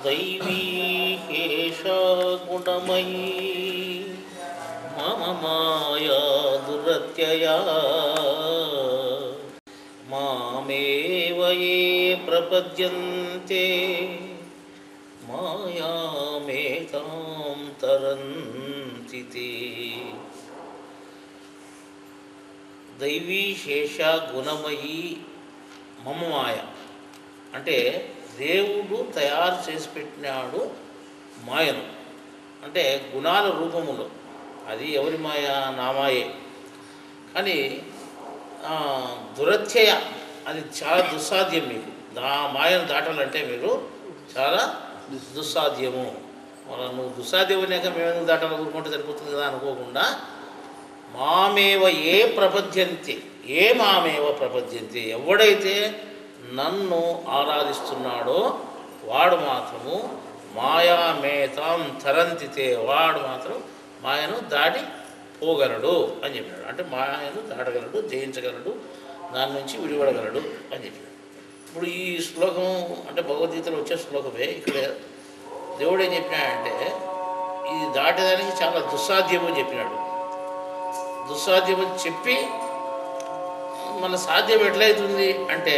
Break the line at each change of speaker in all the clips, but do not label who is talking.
दैवी एषा गुणमयी मम माया दुरत्यया मामेव ये प्रपद्यन्ते मायामेतां तरन्ति ते। दैवी శేష గుణమయీ మమ మాయ అంటే దేవుడు తయారు చేసి పెట్టినాడు మాయను, అంటే గుణాల రూపములో. అది ఎవరి మాయ? నా మాయే. కానీ దురత్యయ అది చాలా దుస్సాధ్యం. మీకు మాయను దాటాలంటే మీరు చాలా దుస్సాధ్యము. నువ్వు దుస్సాధ్యం అనేక మేము దాటాలి ఊరుకుంటే సరిపోతుంది కదా అనుకోకుండా, మామేవ ఏ ప్రపద్యంతి, ఏ మామేవ ప్రపద్యంతి, ఎవడైతే నన్ను ఆరాధిస్తున్నాడో వాడు మాత్రము మాయామేతాం తరంతితే, వాడు మాత్రం మాయను దాటి పోగలడు అని చెప్పాడు. అంటే మాయను దాటగలడు, జయించగలడు, దాని నుంచి విడిపడగలడు అని చెప్పాడు. ఇప్పుడు ఈ శ్లోకం అంటే భగవద్గీతలో వచ్చే శ్లోకమే. ఇక్కడ దేవుడు ఏం చెప్పినాడంటే ఇది దాటడానికి చాలా దుస్సాధ్యం అని చెప్పినాడు. దుస్సాధ్యం అని చెప్పి మన సాధ్యం ఎట్లయితుంది అంటే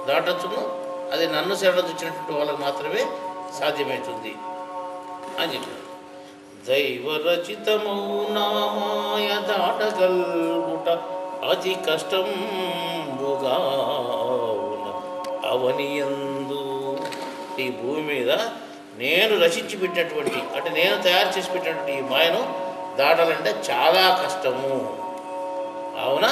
దాటచ్చును, అది నన్ను శరణొచ్చినటువంటి వాళ్ళకి మాత్రమే సాధ్యమవుతుంది అని చెప్పాడు. దైవరచితమౌ నామాయ దాటగల్గుట అతి కష్టంబుగా అవనియందు. ఈ భూమి మీద నేను రచించి పెట్టినటువంటి, అంటే నేను తయారు చేసి పెట్టినటువంటి ఈ మాయను దాటాలంటే చాలా కష్టము. అవునా?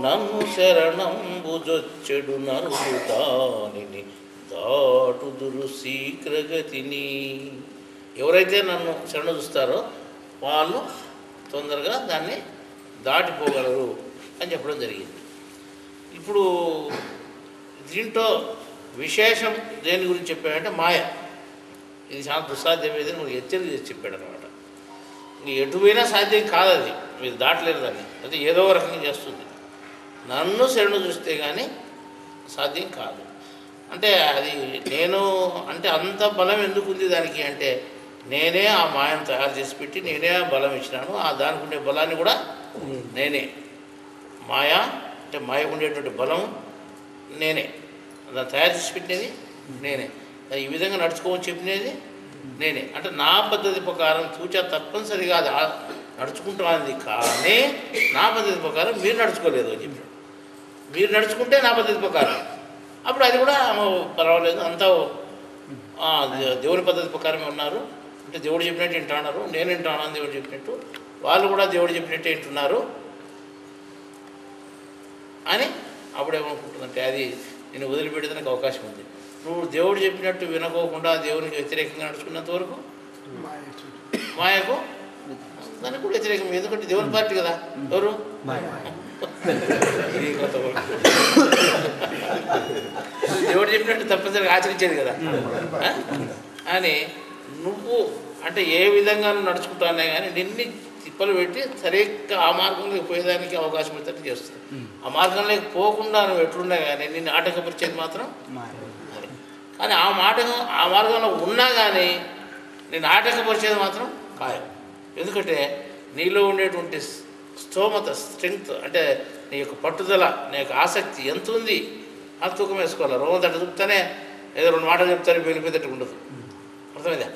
నన్ను శరణంబుజొచ్చెడు నరులు దానిని దాటుదురు శీఘ్రగతిని. ఎవరైతే నన్ను శరణ చూస్తారో వాళ్ళు తొందరగా దాన్ని దాటిపోగలరు అని చెప్పడం జరిగింది. ఇప్పుడు దీంట్లో విశేషం దేని గురించి చెప్పాడంటే మాయ. ఇది చాలా దుస్సాధ్యమేది మనకు హెచ్చరిక చేసి చెప్పాడు అనమాట. ఎటు పోయినా సాధ్యం కాదు, అది మీరు దాటలేరు దాన్ని, అయితే ఏదో రకంగా చేస్తుంది. నన్ను శరణు చూస్తే కానీ సాధ్యం కాదు. అంటే అది నేను అంటే అంత బలం ఎందుకు ఉంది దానికి అంటే నేనే ఆ మాయను తయారు చేసి పెట్టి నేనే ఆ బలం ఇచ్చినాను. ఆ దానికి ఉండే బలాన్ని కూడా నేనే. మాయ అంటే మాయకు ఉండేటువంటి బలం నేనే, దాన్ని తయారు చేసి పెట్టినది నేనే, ఈ విధంగా నడుచుకోమని చెప్పినది నేనే. అంటే నా పద్ధతి ప్రకారం తూచా తప్పనిసరిగా అది నడుచుకుంటున్నది, కానీ నా పద్ధతి ప్రకారం మీరు నడుచుకోలేదు అని చెప్పాడు. మీరు నడుచుకుంటే నా పద్ధతి ప్రకారం అప్పుడు అది కూడా పర్వాలేదు, అంతా దేవుని పద్ధతి ప్రకారమే ఉన్నారు. అంటే దేవుడు చెప్పినట్టు వింటున్నారు, నేను వింటాను అని దేవుడు చెప్పినట్టు, వాళ్ళు కూడా దేవుడు చెప్పినట్టు వింటున్నారు అని అప్పుడేమనుకుంటుందంటే అది నేను వదిలిపెట్టేదానికి అవకాశం ఉంది. నువ్వు దేవుడు చెప్పినట్టు వినకోకుండా దేవునికి వ్యతిరేకంగా నడుచుకున్నంత వరకు మాయకు దానికి కూడా వ్యతిరేకం. ఎందుకంటే దేవుని పార్టీ కదా, ఎవరు దేవుడు చెప్పినట్టు తప్పనిసరిగా ఆచరించేది కదా అని నువ్వు అంటే ఏ విధంగా నువ్వు నడుచుకుంటానే కానీ నిన్ని తిప్పలు పెట్టి సరిగ్గా ఆ మార్గంలోకి పోయేదానికి అవకాశం వచ్చేటట్టు చేస్తుంది. ఆ మార్గంలోకి పోకుండా నువ్వు ఎట్లున్నా కానీ నిన్ను ఆటంకపరిచేది మాత్రం. కానీ ఆ మార్గంలో ఉన్నా కానీ నేను ఆటంకపరిచేది మాత్రం ఖాయం. ఎందుకంటే నీలో ఉండేటువంటి స్తోమత, స్ట్రెంగ్త్, అంటే నీ యొక్క పట్టుదల, నీ యొక్క ఆసక్తి ఎంత ఉంది అది తూకం వేసుకోవాలి. రోజు అట్లా చెప్తానే ఏదో రెండు మాటలు చెప్తారు వెళ్ళిపోయేటట్టు ఉండదు. అర్థమైందా?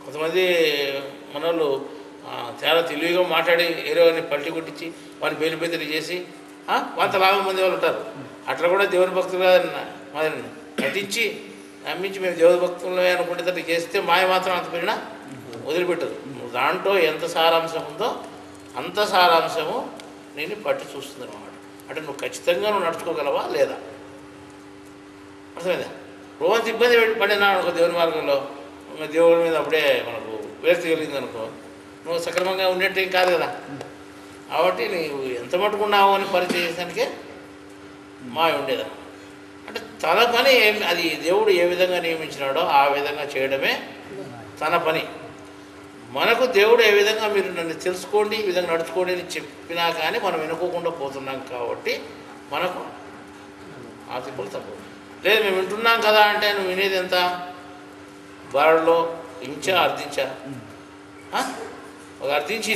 కొంతమంది మన వాళ్ళు చాలా తెలివిగా మాట్లాడి ఏరోని పల్టి కొట్టించి వాడిని బయలుపేదలు చేసి వాళ్ళ లాభం మంది వాళ్ళు ఉంటారు. అట్లా కూడా దేవుని భక్తులుగా నటించి నమ్మించి మేము దేవుని భక్తులే అనుకునేటట్టు చేస్తే మాయ మాత్రం అంత పెరిగినా వదిలిపెట్టదు. దాంట్లో ఎంత సారాంశం ఉందో అంత సారాంశము నేను పట్టి చూస్తుంది అన్నమాట. అంటే నువ్వు ఖచ్చితంగా నువ్వు నడుచుకోగలవా లేదా? అర్థమైందా? రోజు ఇబ్బంది పడినా అనుకో దేవుని మార్గంలో, దేవుడి మీద అప్పుడే మనకు విరక్తి కలిగింది అనుకో, నువ్వు సక్రమంగా ఉండేట్టేం కాదు కదా. కాబట్టి నీవు ఎంత మట్టుకున్నావు అని పరిచయం చేసానికే మాయ ఉండేదన్నమాట. అంటే తన పని అది దేవుడు ఏ విధంగా నియమించినాడో ఆ విధంగా చేయడమే తన పని. మనకు దేవుడు ఏ విధంగా మీరు నన్ను తెలుసుకోండి, ఈ విధంగా నడుచుకోండి అని చెప్పినా కానీ మనం వినుకోకుండా పోతున్నాం. కాబట్టి మనకు ఆ తిప్పులు తప్పు లేదు. మేము వింటున్నాం కదా అంటే నువ్వు వినేది ఎంత? బారలో ఇంచా అర్ధించా ఒక అర్థించి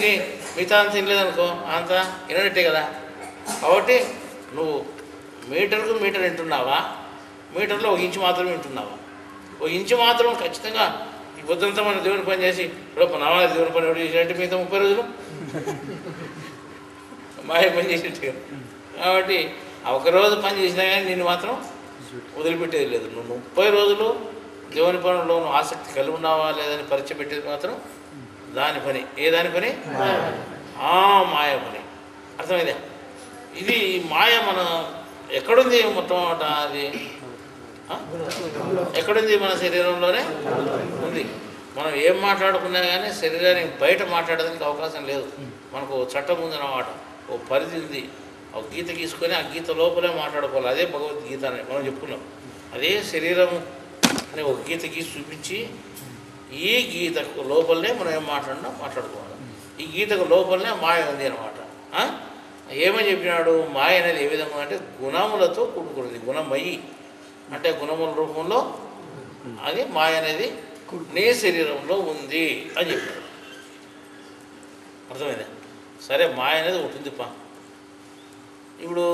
మిగతా అంత తినలేదనుకో అంతా వినట్టే కదా. కాబట్టి నువ్వు మీటర్కు మీటర్ వింటున్నావా, మీటర్లో ఒక ఇంచు మాత్రమే వింటున్నావా? ఒక ఇంచు మాత్రం ఖచ్చితంగా ఈ పొద్దునంతా మనం దేవుని పని చేసి ఇప్పుడు నవాది దేవుని పని ఎవరు చేసినట్టు మిగతా 30 రోజులు మాయ పని చేసినట్టు. కాబట్టి ఒక రోజు పని చేసినా కానీ నేను మాత్రం వదిలిపెట్టేది లేదు. నువ్వు 30 రోజులు దేవుని పనిలో నువ్వు ఆసక్తి కలిగి ఉన్నావా లేదని పరీక్ష పెట్టేది మాత్రం దాని పని. ఏ దాని పని? మాయ పని. అర్థమైందా? ఇది మాయ మన ఎక్కడుంది? మొట్టమొదట అది ఎక్కడుంది? మన శరీరంలోనే ఉంది. మనం ఏం మాట్లాడుకున్నా కానీ శరీరానికి బయట మాట్లాడడానికి అవకాశం లేదు. మనకు చట్టం ఉందన్నమాట, ఓ పరిధి ఉంది. ఒక గీత గీసుకొని ఆ గీత లోపలే మాట్లాడుకోవాలి. అదే భగవద్గీత అని మనం చెప్పుకున్నాం. అదే శరీరం అని ఒక గీత గీసి చూపించి ఈ గీతకు లోపలనే మనం ఏం మాట్లాడుకోవాలి. ఈ గీతకు లోపలనే మాయ ఉంది అన్నమాట. ఏమని చెప్పినాడు? మాయ అనేది ఏ విధంగా అంటే గుణములతో కూడుకున్నది. గుణమయి అంటే గుణముల రూపంలో అది మాయ అనేది నీ శరీరంలో ఉంది అని చెప్పాడు. అర్థమైందా? సరే, మాయ అనేది ఉంటుంది ఇప్పుడు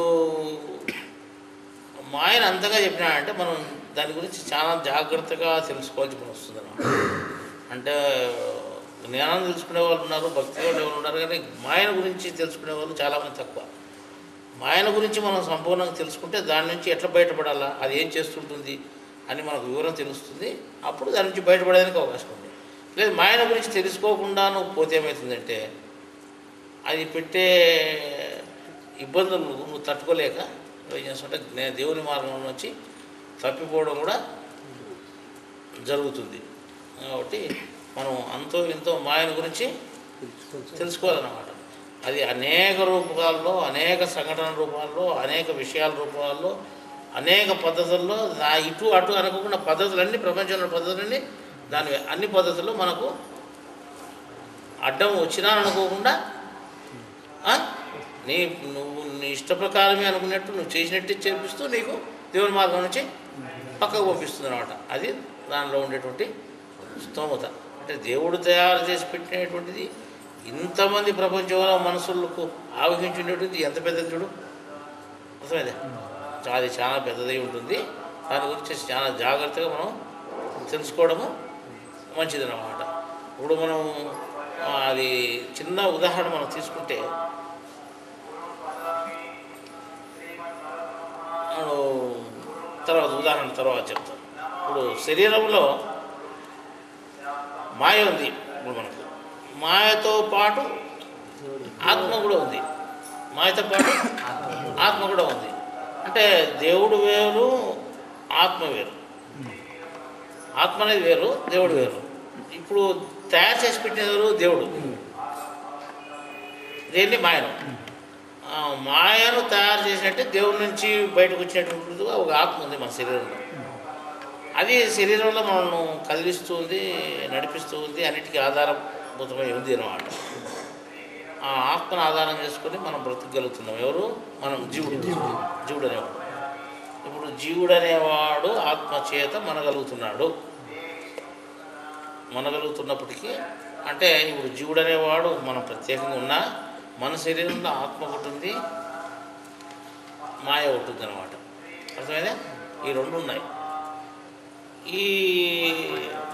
మాయను అంతగా చెప్పినాడంటే మనం దాని గురించి చాలా జాగ్రత్తగా తెలుసుకోవాల్సి వస్తుంది అన్నమాట. అంటే జ్ఞానం తెలుసుకునే వాళ్ళు ఉన్నారు, భక్తి వాళ్ళు ఎవరు ఉన్నారు, కానీ మాయన గురించి తెలుసుకునే వాళ్ళు చాలామంది తక్కువ. మాయన గురించి మనం సంపూర్ణంగా తెలుసుకుంటే దాని నుంచి ఎట్లా బయటపడాలా, అది ఏం చేస్తుంటుంది అని మనకు వివరం తెలుస్తుంది. అప్పుడు దాని నుంచి బయటపడడానికి అవకాశం ఉంది. లేదు మాయన గురించి తెలుసుకోకుండా నువ్వు పోతే ఏమవుతుందంటే అది పెట్టే ఇబ్బందులు నువ్వు తట్టుకోలేక ఏం చేస్తుంటే దేవుని మార్గం నుంచి తప్పిపోవడం కూడా జరుగుతుంది. కాబట్టి మనం అంతో ఇంతో మాయన గురించి తెలుసుకోవాలన్నమాట. అది అనేక రూపాల్లో, అనేక సంఘటన రూపాల్లో, అనేక విషయాల రూపాల్లో, అనేక పద్ధతుల్లో ఇటు అటు అనుకోకుండా పద్ధతులన్నీ, ప్రపంచంలో పద్ధతులన్నీ దాని అన్ని పద్ధతుల్లో మనకు అడ్డం వచ్చినా అనుకోకుండా నువ్వు నీ ఇష్ట ప్రకారమే అనుకున్నట్టు నువ్వు చేసినట్టు చేపిస్తూ నీకు దేవుని మార్గం నుంచి పక్కకు పంపిస్తుంది అన్నమాట. అది దానిలో ఉండేటువంటి స్తోమత. అంటే దేవుడు తయారు చేసి పెట్టినటువంటిది ఇంతమంది ప్రపంచంలో మనసులకు ఆవహించినటువంటిది ఎంత పెద్దది చూడు. అర్థమైందా? అది చాలా పెద్దదై ఉంటుంది. దాని గురించి చాలా జాగ్రత్తగా మనం తెలుసుకోవడము మంచిదన్నమాట. ఇప్పుడు మనం అది చిన్న ఉదాహరణ మనం తీసుకుంటే తర్వాత చెప్తాను. ఇప్పుడు శరీరంలో మాయ ఉంది. ఇప్పుడు మనకు మాయతో పాటు ఆత్మ కూడా ఉంది. మాయతో పాటు ఆత్మ కూడా ఉంది. అంటే దేవుడు వేరు, ఆత్మ వేరు. ఆత్మ అనేది వేరు, దేవుడు వేరు. ఇప్పుడు తయారు చేసి పెట్టినవారు దేవుడు. దేన్ని? మాయను. మాయను తయారు చేసినట్టే దేవుడి నుంచి బయటకు వచ్చినటువంటి ఒక ఆత్మ ఉంది మన శరీరంలో. అది శరీరంలో మనల్ని కదిలిస్తూ ఉంది, నడిపిస్తూ ఉంది, అన్నిటికీ ఆధారభూతమై ఉంది అన్నమాట. ఆ ఆత్మను ఆధారం చేసుకొని మనం బ్రతకగలుగుతున్నాం. ఎవరు? మనం జీవుడు అనేవాడు. ఇప్పుడు జీవుడు అనేవాడు ఆత్మ చేత మనగలుగుతున్నప్పటికీ అంటే ఇప్పుడు జీవుడు అనేవాడు మనం ప్రత్యేకంగా ఉన్నా మన శరీరంలో ఆత్మ ఒకటి ఉంది, మాయ ఉంటుంది అన్నమాట. అర్థమైందా? ఈ రెండు ఉన్నాయి. ఈ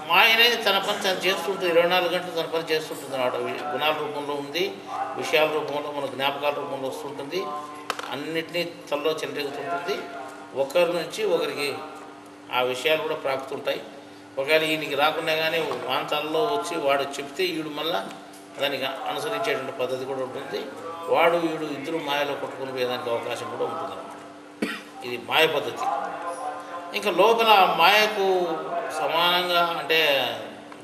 మాయ అనేది తన పని తను చేస్తుంటుంది, 24 గంటలు తన పని చేస్తుంటుంది అన్నమాట. గుణాల రూపంలో ఉంది, విషయాల రూపంలో, మన జ్ఞాపకాల రూపంలో వస్తుంటుంది, అన్నిటినీ తలలో చెలరేగుతుంటుంది. ఒకరి నుంచి ఒకరికి ఆ విషయాలు కూడా ప్రాకుతుంటాయి. ఒకవేళ ఈయనకి రాకుండా కానీ వాంతాల్లో వచ్చి వాడు చెప్తే ఈడు మళ్ళా దానికి అనుసరించేటువంటి పద్ధతి కూడా ఉంటుంది. వాడు వీడు ఇద్దరు మాయలో కొట్టుకుని పోయేదానికి అవకాశం కూడా ఉంటుంది అన్నమాట. ఇది మాయ పద్ధతి. ఇంకా లోపల మాయకు సమానంగా అంటే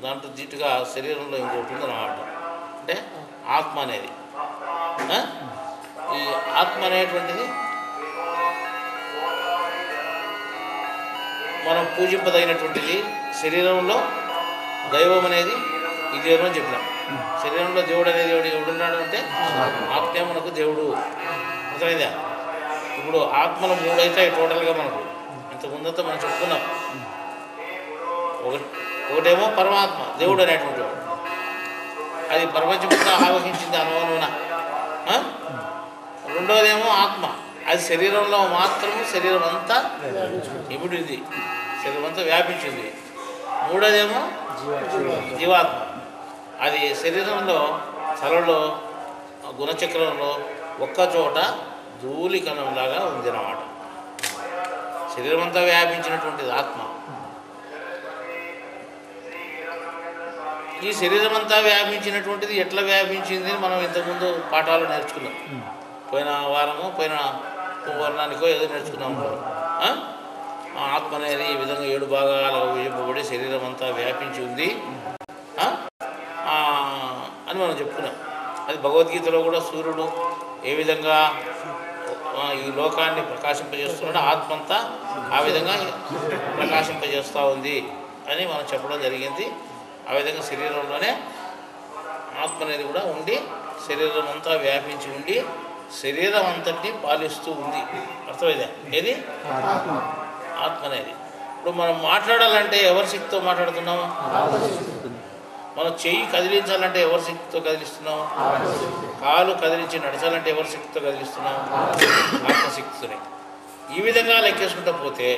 దాంట్లో దిట్టుగా శరీరంలో ఇంకోటి ఉందన్నమాట. అంటే ఆత్మ అనేది, ఈ ఆత్మ అనేటువంటిది మనం పూజింపదగినటువంటిది. శరీరంలో దైవం అనేది ఇదేమో అని చెప్పినాం. శరీరంలో దేవుడు అనేది ఎవడున్నాడు అంటే ఆత్మే మనకు దేవుడు. అర్థమైందా? ఇప్పుడు ఆత్మలు 3 అవుతాయి టోటల్గా మనకు. ఇంతకుముందంతా మనం చెప్పుకున్నాం. ఒకటేమో పరమాత్మ దేవుడు అనేటువంటి వాడు, అది ప్రపంచమంతా ఆవహించింది అనుభవంలోన. రెండవదేమో ఆత్మ, అది శరీరంలో మాత్రము శరీరం అంతా ఇమిడింది, శరీరం అంతా వ్యాపించింది. మూడోదేమో జీవాత్మ, అది శరీరంలో తలలో గుణచక్రంలో ఒక్కచోట ధూళికణంలాగా ఉంది అన్నమాట. శరీరం అంతా వ్యాపించినటువంటిది ఆత్మ. ఈ శరీరం అంతా వ్యాపించినటువంటిది ఎట్లా వ్యాపించింది అని మనం ఇంతకుముందు పాఠాలు నేర్చుకున్నాం. పోయిన వారము పోయిన వర్ణానికో ఏదో నేర్చుకున్నాము. ఆత్మ అనేది ఈ విధంగా 7 భాగాలుగా విభజింపబడి శరీరం అంతా వ్యాపించి ఉంది అని మనం చెప్పుకున్నాం. అది భగవద్గీతలో కూడా సూర్యుడు ఏ విధంగా ఈ లోకాన్ని ప్రకాశింపజేస్తున్నాడో ఆత్మ అంతా ఆ విధంగా ప్రకాశింపజేస్తూ ఉంది అని మనం చెప్పడం జరిగింది. ఆ విధంగా శరీరంలోనే ఆత్మ అనేది కూడా ఉండి శరీరం అంతా వ్యాపించి ఉండి శరీరం అంతటిని పాలిస్తూ ఉంది. అర్థమైందా? ఏది ఆత్మ అనేది. ఇప్పుడు మనం మాట్లాడాలంటే ఎవరి శక్తితో మాట్లాడుతున్నాము? మనం చెయ్యి కదిలించాలంటే ఎవరి శక్తితో కదిలిస్తున్నాము? కాలు కదిలించి నడచాలంటే ఎవరి శక్తితో కదిలిస్తున్నాము? ఆత్మశక్తితోనే. ఈ విధంగా లెక్కేసుకుంటూ పోతే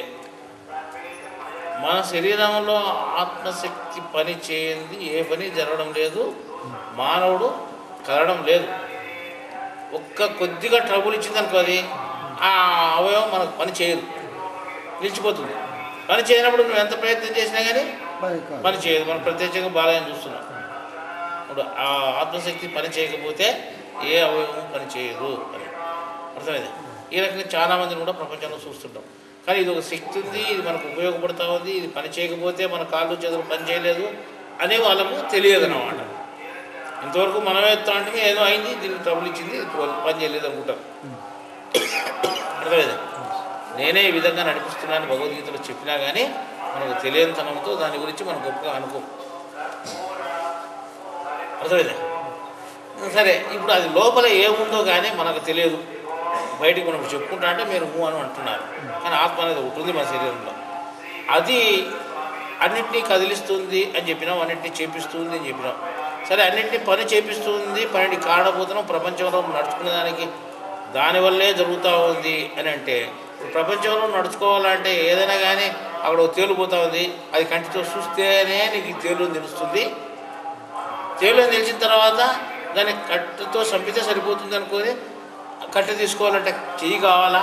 మన శరీరంలో ఆత్మశక్తి పని చేయంది ఏ పని జరగడం లేదు, మానవుడు కలగడం లేదు. ఒక్క కొద్దిగా ట్రబుల్ ఇచ్చిందనుకో అది ఆ అవయవం మనకు పని చేయదు, నిలిచిపోతుంది. పని చేయనప్పుడు నువ్వు ఎంత ప్రయత్నం చేసినా కానీ పని చేయదు. మనం ప్రత్యేకంగా బాలయం చూస్తున్నాం. ఇప్పుడు ఆ ఆత్మశక్తి పని చేయకపోతే ఏ అవయవం పని చేయదు అని అర్థమైంది. ఈ రకంగా చాలామందిని కూడా ప్రపంచంలో చూస్తుంటాం. కానీ ఇది ఒక శక్తి ఉంది, ఇది మనకు ఉపయోగపడుతూ ఉంది, ఇది పని చేయకపోతే మన కాళ్ళు చేతులు పని చేయలేదు అనే వాళ్ళకు తెలియదు అన్నమాట. ఇంతవరకు మనమే ఎత్తా అంటే ఏదో అయింది, దీనికి ట్రబుల్ ఇచ్చింది, పని చేయలేదు అనుకుంటాం. అర్థమైంది. నేనే ఈ విధంగా నడిపిస్తున్నాను భగవద్గీతలో చెప్పినా కానీ మనకు తెలియనితనంతో దాని గురించి మనం గొప్పగా అనుకో. అర్థమైంది. సరే, ఇప్పుడు అది లోపల ఏముందో కానీ మనకు తెలియదు. బయటికి మనం చెప్పుకుంటా అంటే మీరు అని అంటున్నారు, కానీ ఆత్మ అనేది ఒకటి ఉంది మన శరీరంలో. అది అన్నింటినీ కదిలిస్తుంది అని చెప్పినాం, అన్నింటినీ చేపిస్తుంది అని చెప్పినాం. సరే, అన్నింటినీ పని చేపిస్తుంది, పనిని కారణపోతున్నాం ప్రపంచంలో నడుచుకునే దానికి దానివల్లే జరుగుతూ ఉంది అని అంటే, ప్రపంచంలో నడుచుకోవాలంటే ఏదైనా కానీ అక్కడ తేలిపోతూ ఉంది, అది కంటితో చూస్తేనే నీకు తేలు తెలుస్తుంది. తేలు తెలిసిన తర్వాత దాన్ని కట్టెతో చంపితే సరిపోతుంది అనుకొని కట్టె తీసుకోవాలంటే చెయ్యి కావాలా?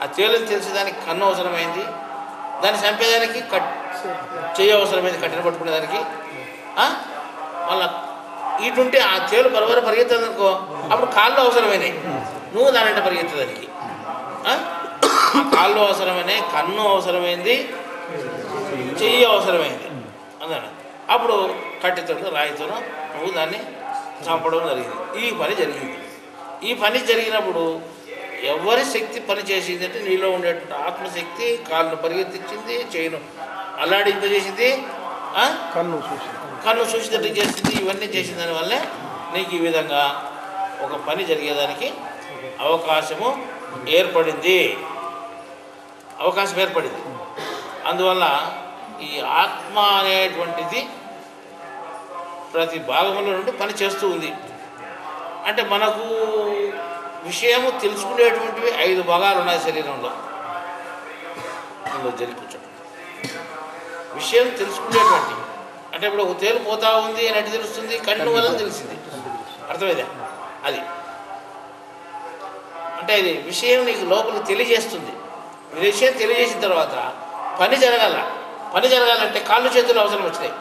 ఆ తేలుని తెలిసేదానికి కన్ను అవసరమైంది, దాన్ని చంపేదానికి చెయ్యి అవసరమైంది, కట్టెను పట్టుకునేదానికి. మళ్ళా ఇటుంటే ఆ తేలు బరబర పరిగెత్తదు అనుకో, అప్పుడు కాళ్ళు అవసరమైనవి, నువ్వు దానంటే పరిగెత్తదానికి. కాళ్ళు అవసరమైనవి, కన్ను అవసరమైంది, చెయ్యి అవసరమైంది అన్నాడు. అప్పుడు కట్టెతో రాయితోనో నువ్వు దాన్ని చంపడం జరిగింది. ఈ పని జరిగింది. ఈ పని జరిగినప్పుడు ఎవరి శక్తి పని చేసింది అంటే నీలో ఉండేటువంటి ఆత్మశక్తి కాళ్ళు పరిగెత్తించింది, చెయ్యిను అల్లాడింపజేసింది, కన్ను చూసేటట్టు చేసింది. ఇవన్నీ చేసిన దానివల్లే నీకు ఈ విధంగా ఒక పని జరిగేదానికి అవకాశం ఏర్పడింది. అందువల్ల ఈ ఆత్మ అనేటువంటిది ప్రతి భాగంలో నుండి పని చేస్తూ ఉంది. అంటే మనకు విషయము తెలుసుకునేటువంటివి 5 భాగాలు ఉన్నాయి శరీరంలో. కూర్చోండి. విషయం తెలుసుకునేటువంటి అంటే ఇప్పుడు ఒక తేలు పోతా ఉంది అని అటు తెలుస్తుంది, కన్ను వల్ల తెలిసింది. అర్థమైందా? అది అంటే ఇది విషయం నీకు లోపల తెలియజేస్తుంది. విషయం తెలియజేసిన తర్వాత పని జరగాలంటే కాళ్ళు చేతులు అవసరం వచ్చినాయి.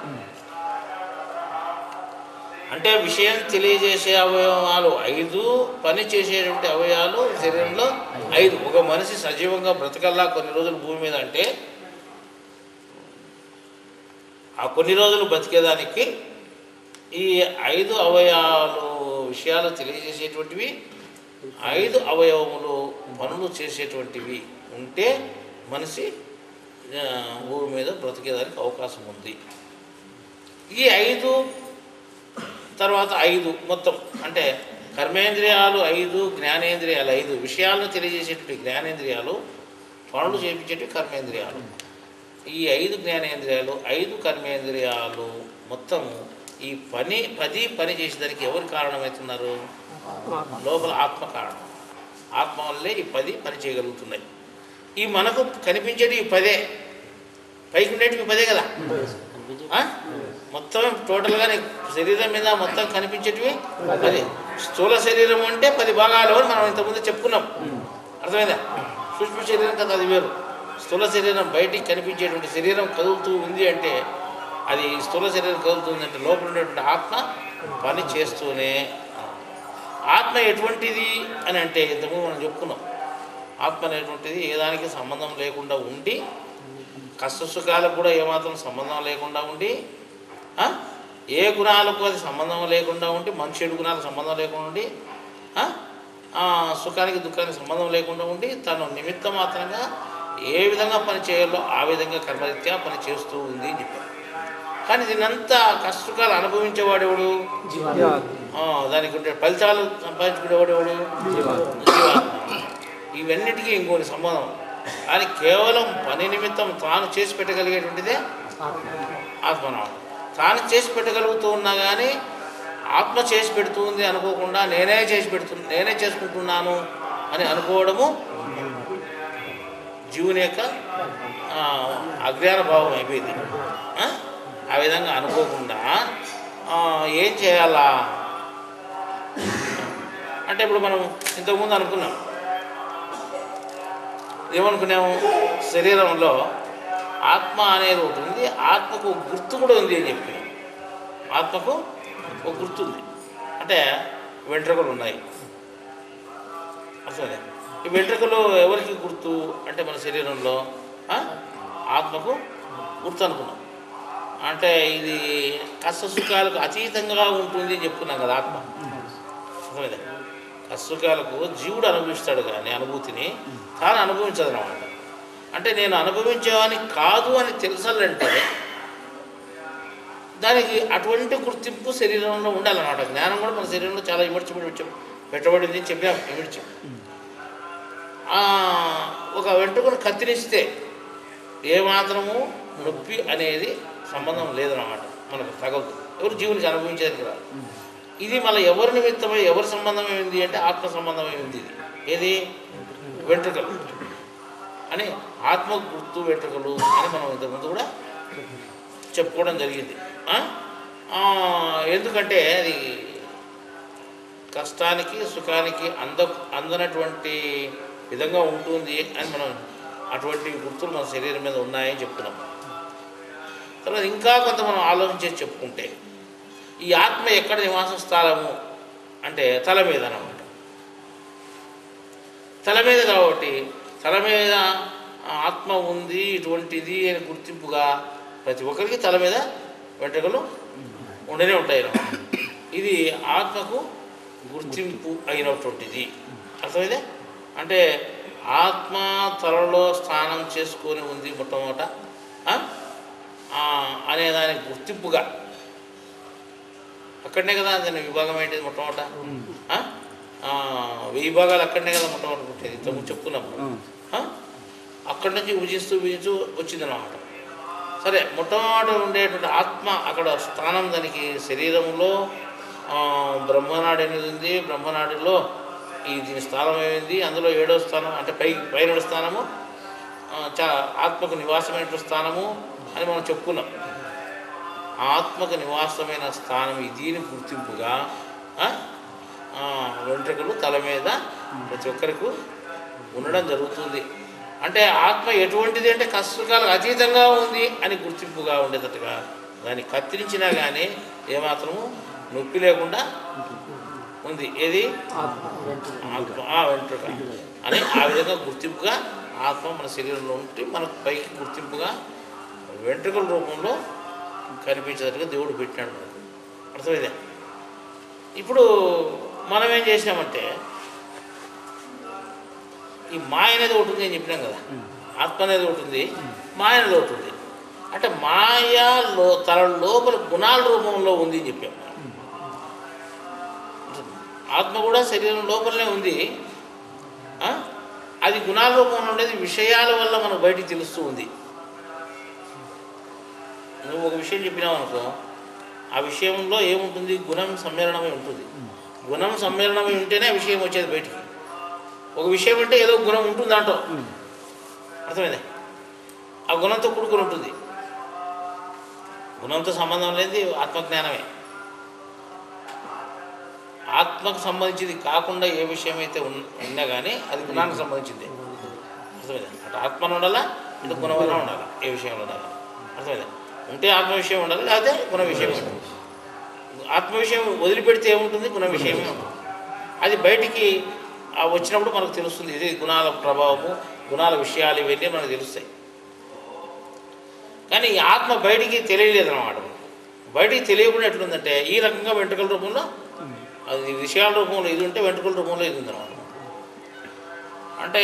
అంటే విషయం తెలియజేసే అవయవాలు 5, పని చేసేటువంటి అవయవాలు శరీరంలో 5. ఒక మనిషి సజీవంగా బ్రతకల్లా కొన్ని రోజులు భూమి మీద అంటే ఆ కొన్ని రోజులు బ్రతికేదానికి ఈ 5 అవయవాలు విషయాలు తెలియజేసేటువంటివి, 5 అవయవములు పనులు చేసేటువంటివి ఉంటే మనిషి భూమి మీద బ్రతికేదానికి అవకాశం ఉంది. ఈ 5 తర్వాత 5 మొత్తం అంటే కర్మేంద్రియాలు 5, జ్ఞానేంద్రియాలు 5. విషయాలను తెలియజేసేటువంటి జ్ఞానేంద్రియాలు, పనులు చేయించేటివి కర్మేంద్రియాలు. ఈ 5 జ్ఞానేంద్రియాలు 5 కర్మేంద్రియాలు మొత్తము ఈ పని చేసేదానికి ఎవరు కారణమవుతున్నారు? లోపల ఆత్మ కారణం. ఆత్మ వల్లే ఈ 10 పని చేయగలుగుతున్నాయి. ఈ మనకు కనిపించేటి ఈ 10 పైకి ఉండేటివి 10 కదా. మొత్తం టోటల్గా శరీరం మీద మొత్తం కనిపించేటివి 10. స్థూల శరీరం అంటే 10 భాగాలు అని మనం ఇంతకుముందు చెప్పుకున్నాం. అర్థమైందా? సూక్ష్మ శరీరం కదా, అది వేరు. స్థూల శరీరం బయటికి కనిపించేటువంటి శరీరం కదులుతూ ఉంది అంటే అది స్థూల శరీరం కదులుతుందంటే లోపల ఉండేటువంటి ఆత్మ పని చేస్తూనే. ఆత్మ ఎటువంటిది అని అంటే ఇంతకుముందు మనం చెప్పుకున్నాం. ఆత్మ అనేటువంటిది ఏ దానికి సంబంధం లేకుండా ఉండి, కష్టసుఖాలకు కూడా ఏమాత్రం సంబంధం లేకుండా ఉండి, ఏ గుణాలకు అది సంబంధం లేకుండా ఉండి, మనుష్యుడి గుణాలకు సంబంధం లేకుండా ఉండి, సుఖానికి దుఃఖానికి సంబంధం లేకుండా ఉండి, తను నిమిత్త మాత్రంగా ఏ విధంగా పని చేయాలో ఆ విధంగా కర్మరీత్యా పని చేస్తూ ఉంది అని చెప్పారు. కానీ దీనంతా కష్టసుఖాలు అనుభవించేవాడెవడు? దానికి ఉండే ఫలితాలు సంపాదించుకునేవాడెవడు? జీవాత్మ. ఇవన్నిటికీ ఇంకోటి సంబంధం. కానీ కేవలం పని నిమిత్తం తాను చేసి పెట్టగలిగేటువంటిదే ఆత్మనామం. తాను చేసి పెట్టగలుగుతూ ఉన్నా కానీ ఆత్మ చేసి పెడుతుంది అనుకోకుండా నేనే చేసుకుంటున్నాను అని అనుకోవడము జీవుని యొక్క అజ్ఞాన భావం అయిపోయింది. ఆ విధంగా అనుకోకుండా ఏం చేయాలా అంటే ఇప్పుడు మనం ఇంతకుముందు అనుకున్నాం. ఏమనుకున్నాము? శరీరంలో ఆత్మ అనేది ఒకటి ఉంది, ఆత్మకు గుర్తు కూడా ఉంది అని చెప్పి. ఆత్మకు ఒక గుర్తు ఉంది అంటే వెంట్రుకలు ఉన్నాయి. అసలే ఈ వెంట్రుకలు ఎవరికి గుర్తు అంటే మన శరీరంలో ఆత్మకు గుర్తు అనుకున్నాం. అంటే ఇది కష్టసుఖాలకు అతీతంగా ఉంటుంది అని చెప్పుకున్నాం కదా ఆత్మ. అసలు కష్టసుఖాలకు జీవుడు అనుభవిస్తాడు కానీ అనుభూతిని తాను అనుభవించదు అన్నమాట. అంటే నేను అనుభవించేవాని కాదు అని తెలుసాలంటే దానికి అటువంటి గుర్తింపు శరీరంలో ఉండాలన్నమాట. జ్ఞానం కూడా మన శరీరంలో చాలా పెట్టబడింది అని చెప్పాం. ఒక వెంట్రుకను కత్తిరిస్తే ఏమాత్రము నొప్పి అనేది సంబంధం లేదన్నమాట, మనకు తగదు. ఎవరు జీవునికి అనుభవించేది కదా. ఇది మళ్ళీ ఎవరి నిమిత్తమై ఎవరి సంబంధం ఏమింది అంటే ఆత్మ సంబంధం ఏమింది. ఏది? వెంట్రుకలు అని ఆత్మ గుర్తు వెంట్రుకలు అని మనం ఇంతకుముందు కూడా చెప్పుకోవడం జరిగింది. ఎందుకంటే అది కష్టానికి సుఖానికి అందనటువంటి విధంగా ఉంటుంది అని మనం అటువంటి గుర్తులు మన శరీరం మీద ఉన్నాయని చెప్తున్నాం. తర్వాత ఇంకా కొంత మనం ఆలోచించేసి చెప్పుకుంటే ఈ ఆత్మ ఎక్కడ నివాసం స్థలము అంటే తల మీద అన్నమాట. తల మీద కాబట్టి తల మీద ఆత్మ ఉంది ఇటువంటిది అని గుర్తింపుగా ప్రతి ఒక్కరికి తల మీద వెంట్రుకలు ఉండనే ఉంటాయి అన్నమాట. ఇది ఆత్మకు గుర్తింపు అయినటువంటిది. అర్థమైతే అంటే ఆత్మ తలలో స్నానం చేసుకొని ఉంది మొట్టమొదట అనే దానికి గుర్తింపుగా అక్కడనే కదా దాని విభాగం ఏంటిది మొట్టమొదట 1000 భాగాలు అక్కడనే కదా మొట్టమొదటి పుట్టేది. ఇంతకుముందు చెప్పుకున్నప్పుడు అక్కడి నుంచి విభజిస్తూ వచ్చిందన్నమాట. సరే, మొట్టమొదటి ఉండేటువంటి ఆత్మ అక్కడ స్థానం దానికి శరీరంలో బ్రహ్మనాడి అనేది ఉంది. బ్రహ్మనాడిలో దీని స్థానం ఏమైంది, అందులో 7వ స్థానం అంటే పైన స్థానము ఆత్మకు నివాసమైన స్థానము అని మనం చెప్పుకున్నాం. ఆత్మకు నివాసమైన స్థానం దీని గుర్తింపుగా వెంట్రుకలు తల మీద ప్రతి ఒక్కరికి ఉండడం జరుగుతుంది. అంటే ఆత్మ ఎటువంటిది అంటే కష్టసుఖాలకు అతీతంగా ఉంది అని గుర్తింపుగా ఉండేటట్టుగా దాన్ని కత్తిరించినా కానీ ఏమాత్రము నొప్పి లేకుండా ఉంది. ఏది? వెంట్రుక అని ఆ విధంగా గుర్తింపుగా ఆత్మ మన శరీరంలో ఉంటే మనకు పైకి గుర్తింపుగా వెంట్రుకల రూపంలో కనిపించేటట్టుగా దేవుడు పెట్టినాడు మనకు. అర్థమైందా? ఇప్పుడు మనం ఏం చేసినామంటే ఈ మాయ అనేది ఒకటి ఉంది అని చెప్పినాం కదా. ఆత్మ అనేది ఒకటి ఉంది, మాయ అనేది ఒకటి ఉంది. అంటే మాయలో తన లోపల గుణాల రూపంలో ఉంది అని చెప్పాము. ఆత్మ కూడా శరీరం లోపలనే ఉంది. అది గుణాల రూపంలో ఉండేది విషయాల వల్ల మనకు బయటికి తెలుస్తూ ఉంది. నువ్వు ఒక విషయం చెప్పినావు అనుకో, ఆ విషయంలో ఏముంటుంది? గుణం సమ్మేళనమై ఉంటుంది. గుణం సమ్మేళనమై ఉంటేనే ఆ విషయం వచ్చేది బయటికి. ఒక విషయం అంటే ఏదో గుణం ఉంటుంది దాంట్లో, అర్థమైందా? ఆ గుణంతో కూడుకుని ఉంటుంది. గుణంతో సంబంధం లేనిది ఆత్మజ్ఞానమే. ఆత్మకు సంబంధించింది కాకుండా ఏ విషయం అయితే ఉన్నా కానీ అది గుణానికి సంబంధించింది, అర్థమైందా? అటు ఆత్మను ఉండాలా, ఇటు గుణమైన ఉండాలి. ఏ విషయంలో ఉండాలి, అర్థమైందా? ఉంటే ఆత్మ విషయం ఉండాలి, లేకపోతే గుణ విషయం ఉంటుంది. ఆత్మ విషయం వదిలిపెడితే ఏముంటుంది? గుణ విషయమే ఉంటుంది. అది బయటికి వచ్చినప్పుడు మనకు తెలుస్తుంది. ఇది గుణాల ప్రభావము, గుణాల విషయాలు ఇవన్నీ మనకు తెలుస్తాయి. కానీ ఈ ఆత్మ బయటికి తెలియలేదన్నమాట. బయటికి తెలియకుండా ఎట్లుందంటే ఈ రకంగా వెంట్రుకల రూపంలో, అది విషయాల రూపంలో ఇది ఉంటే వెంట్రుకల రూపంలో ఇది ఉందన్నమాట. అంటే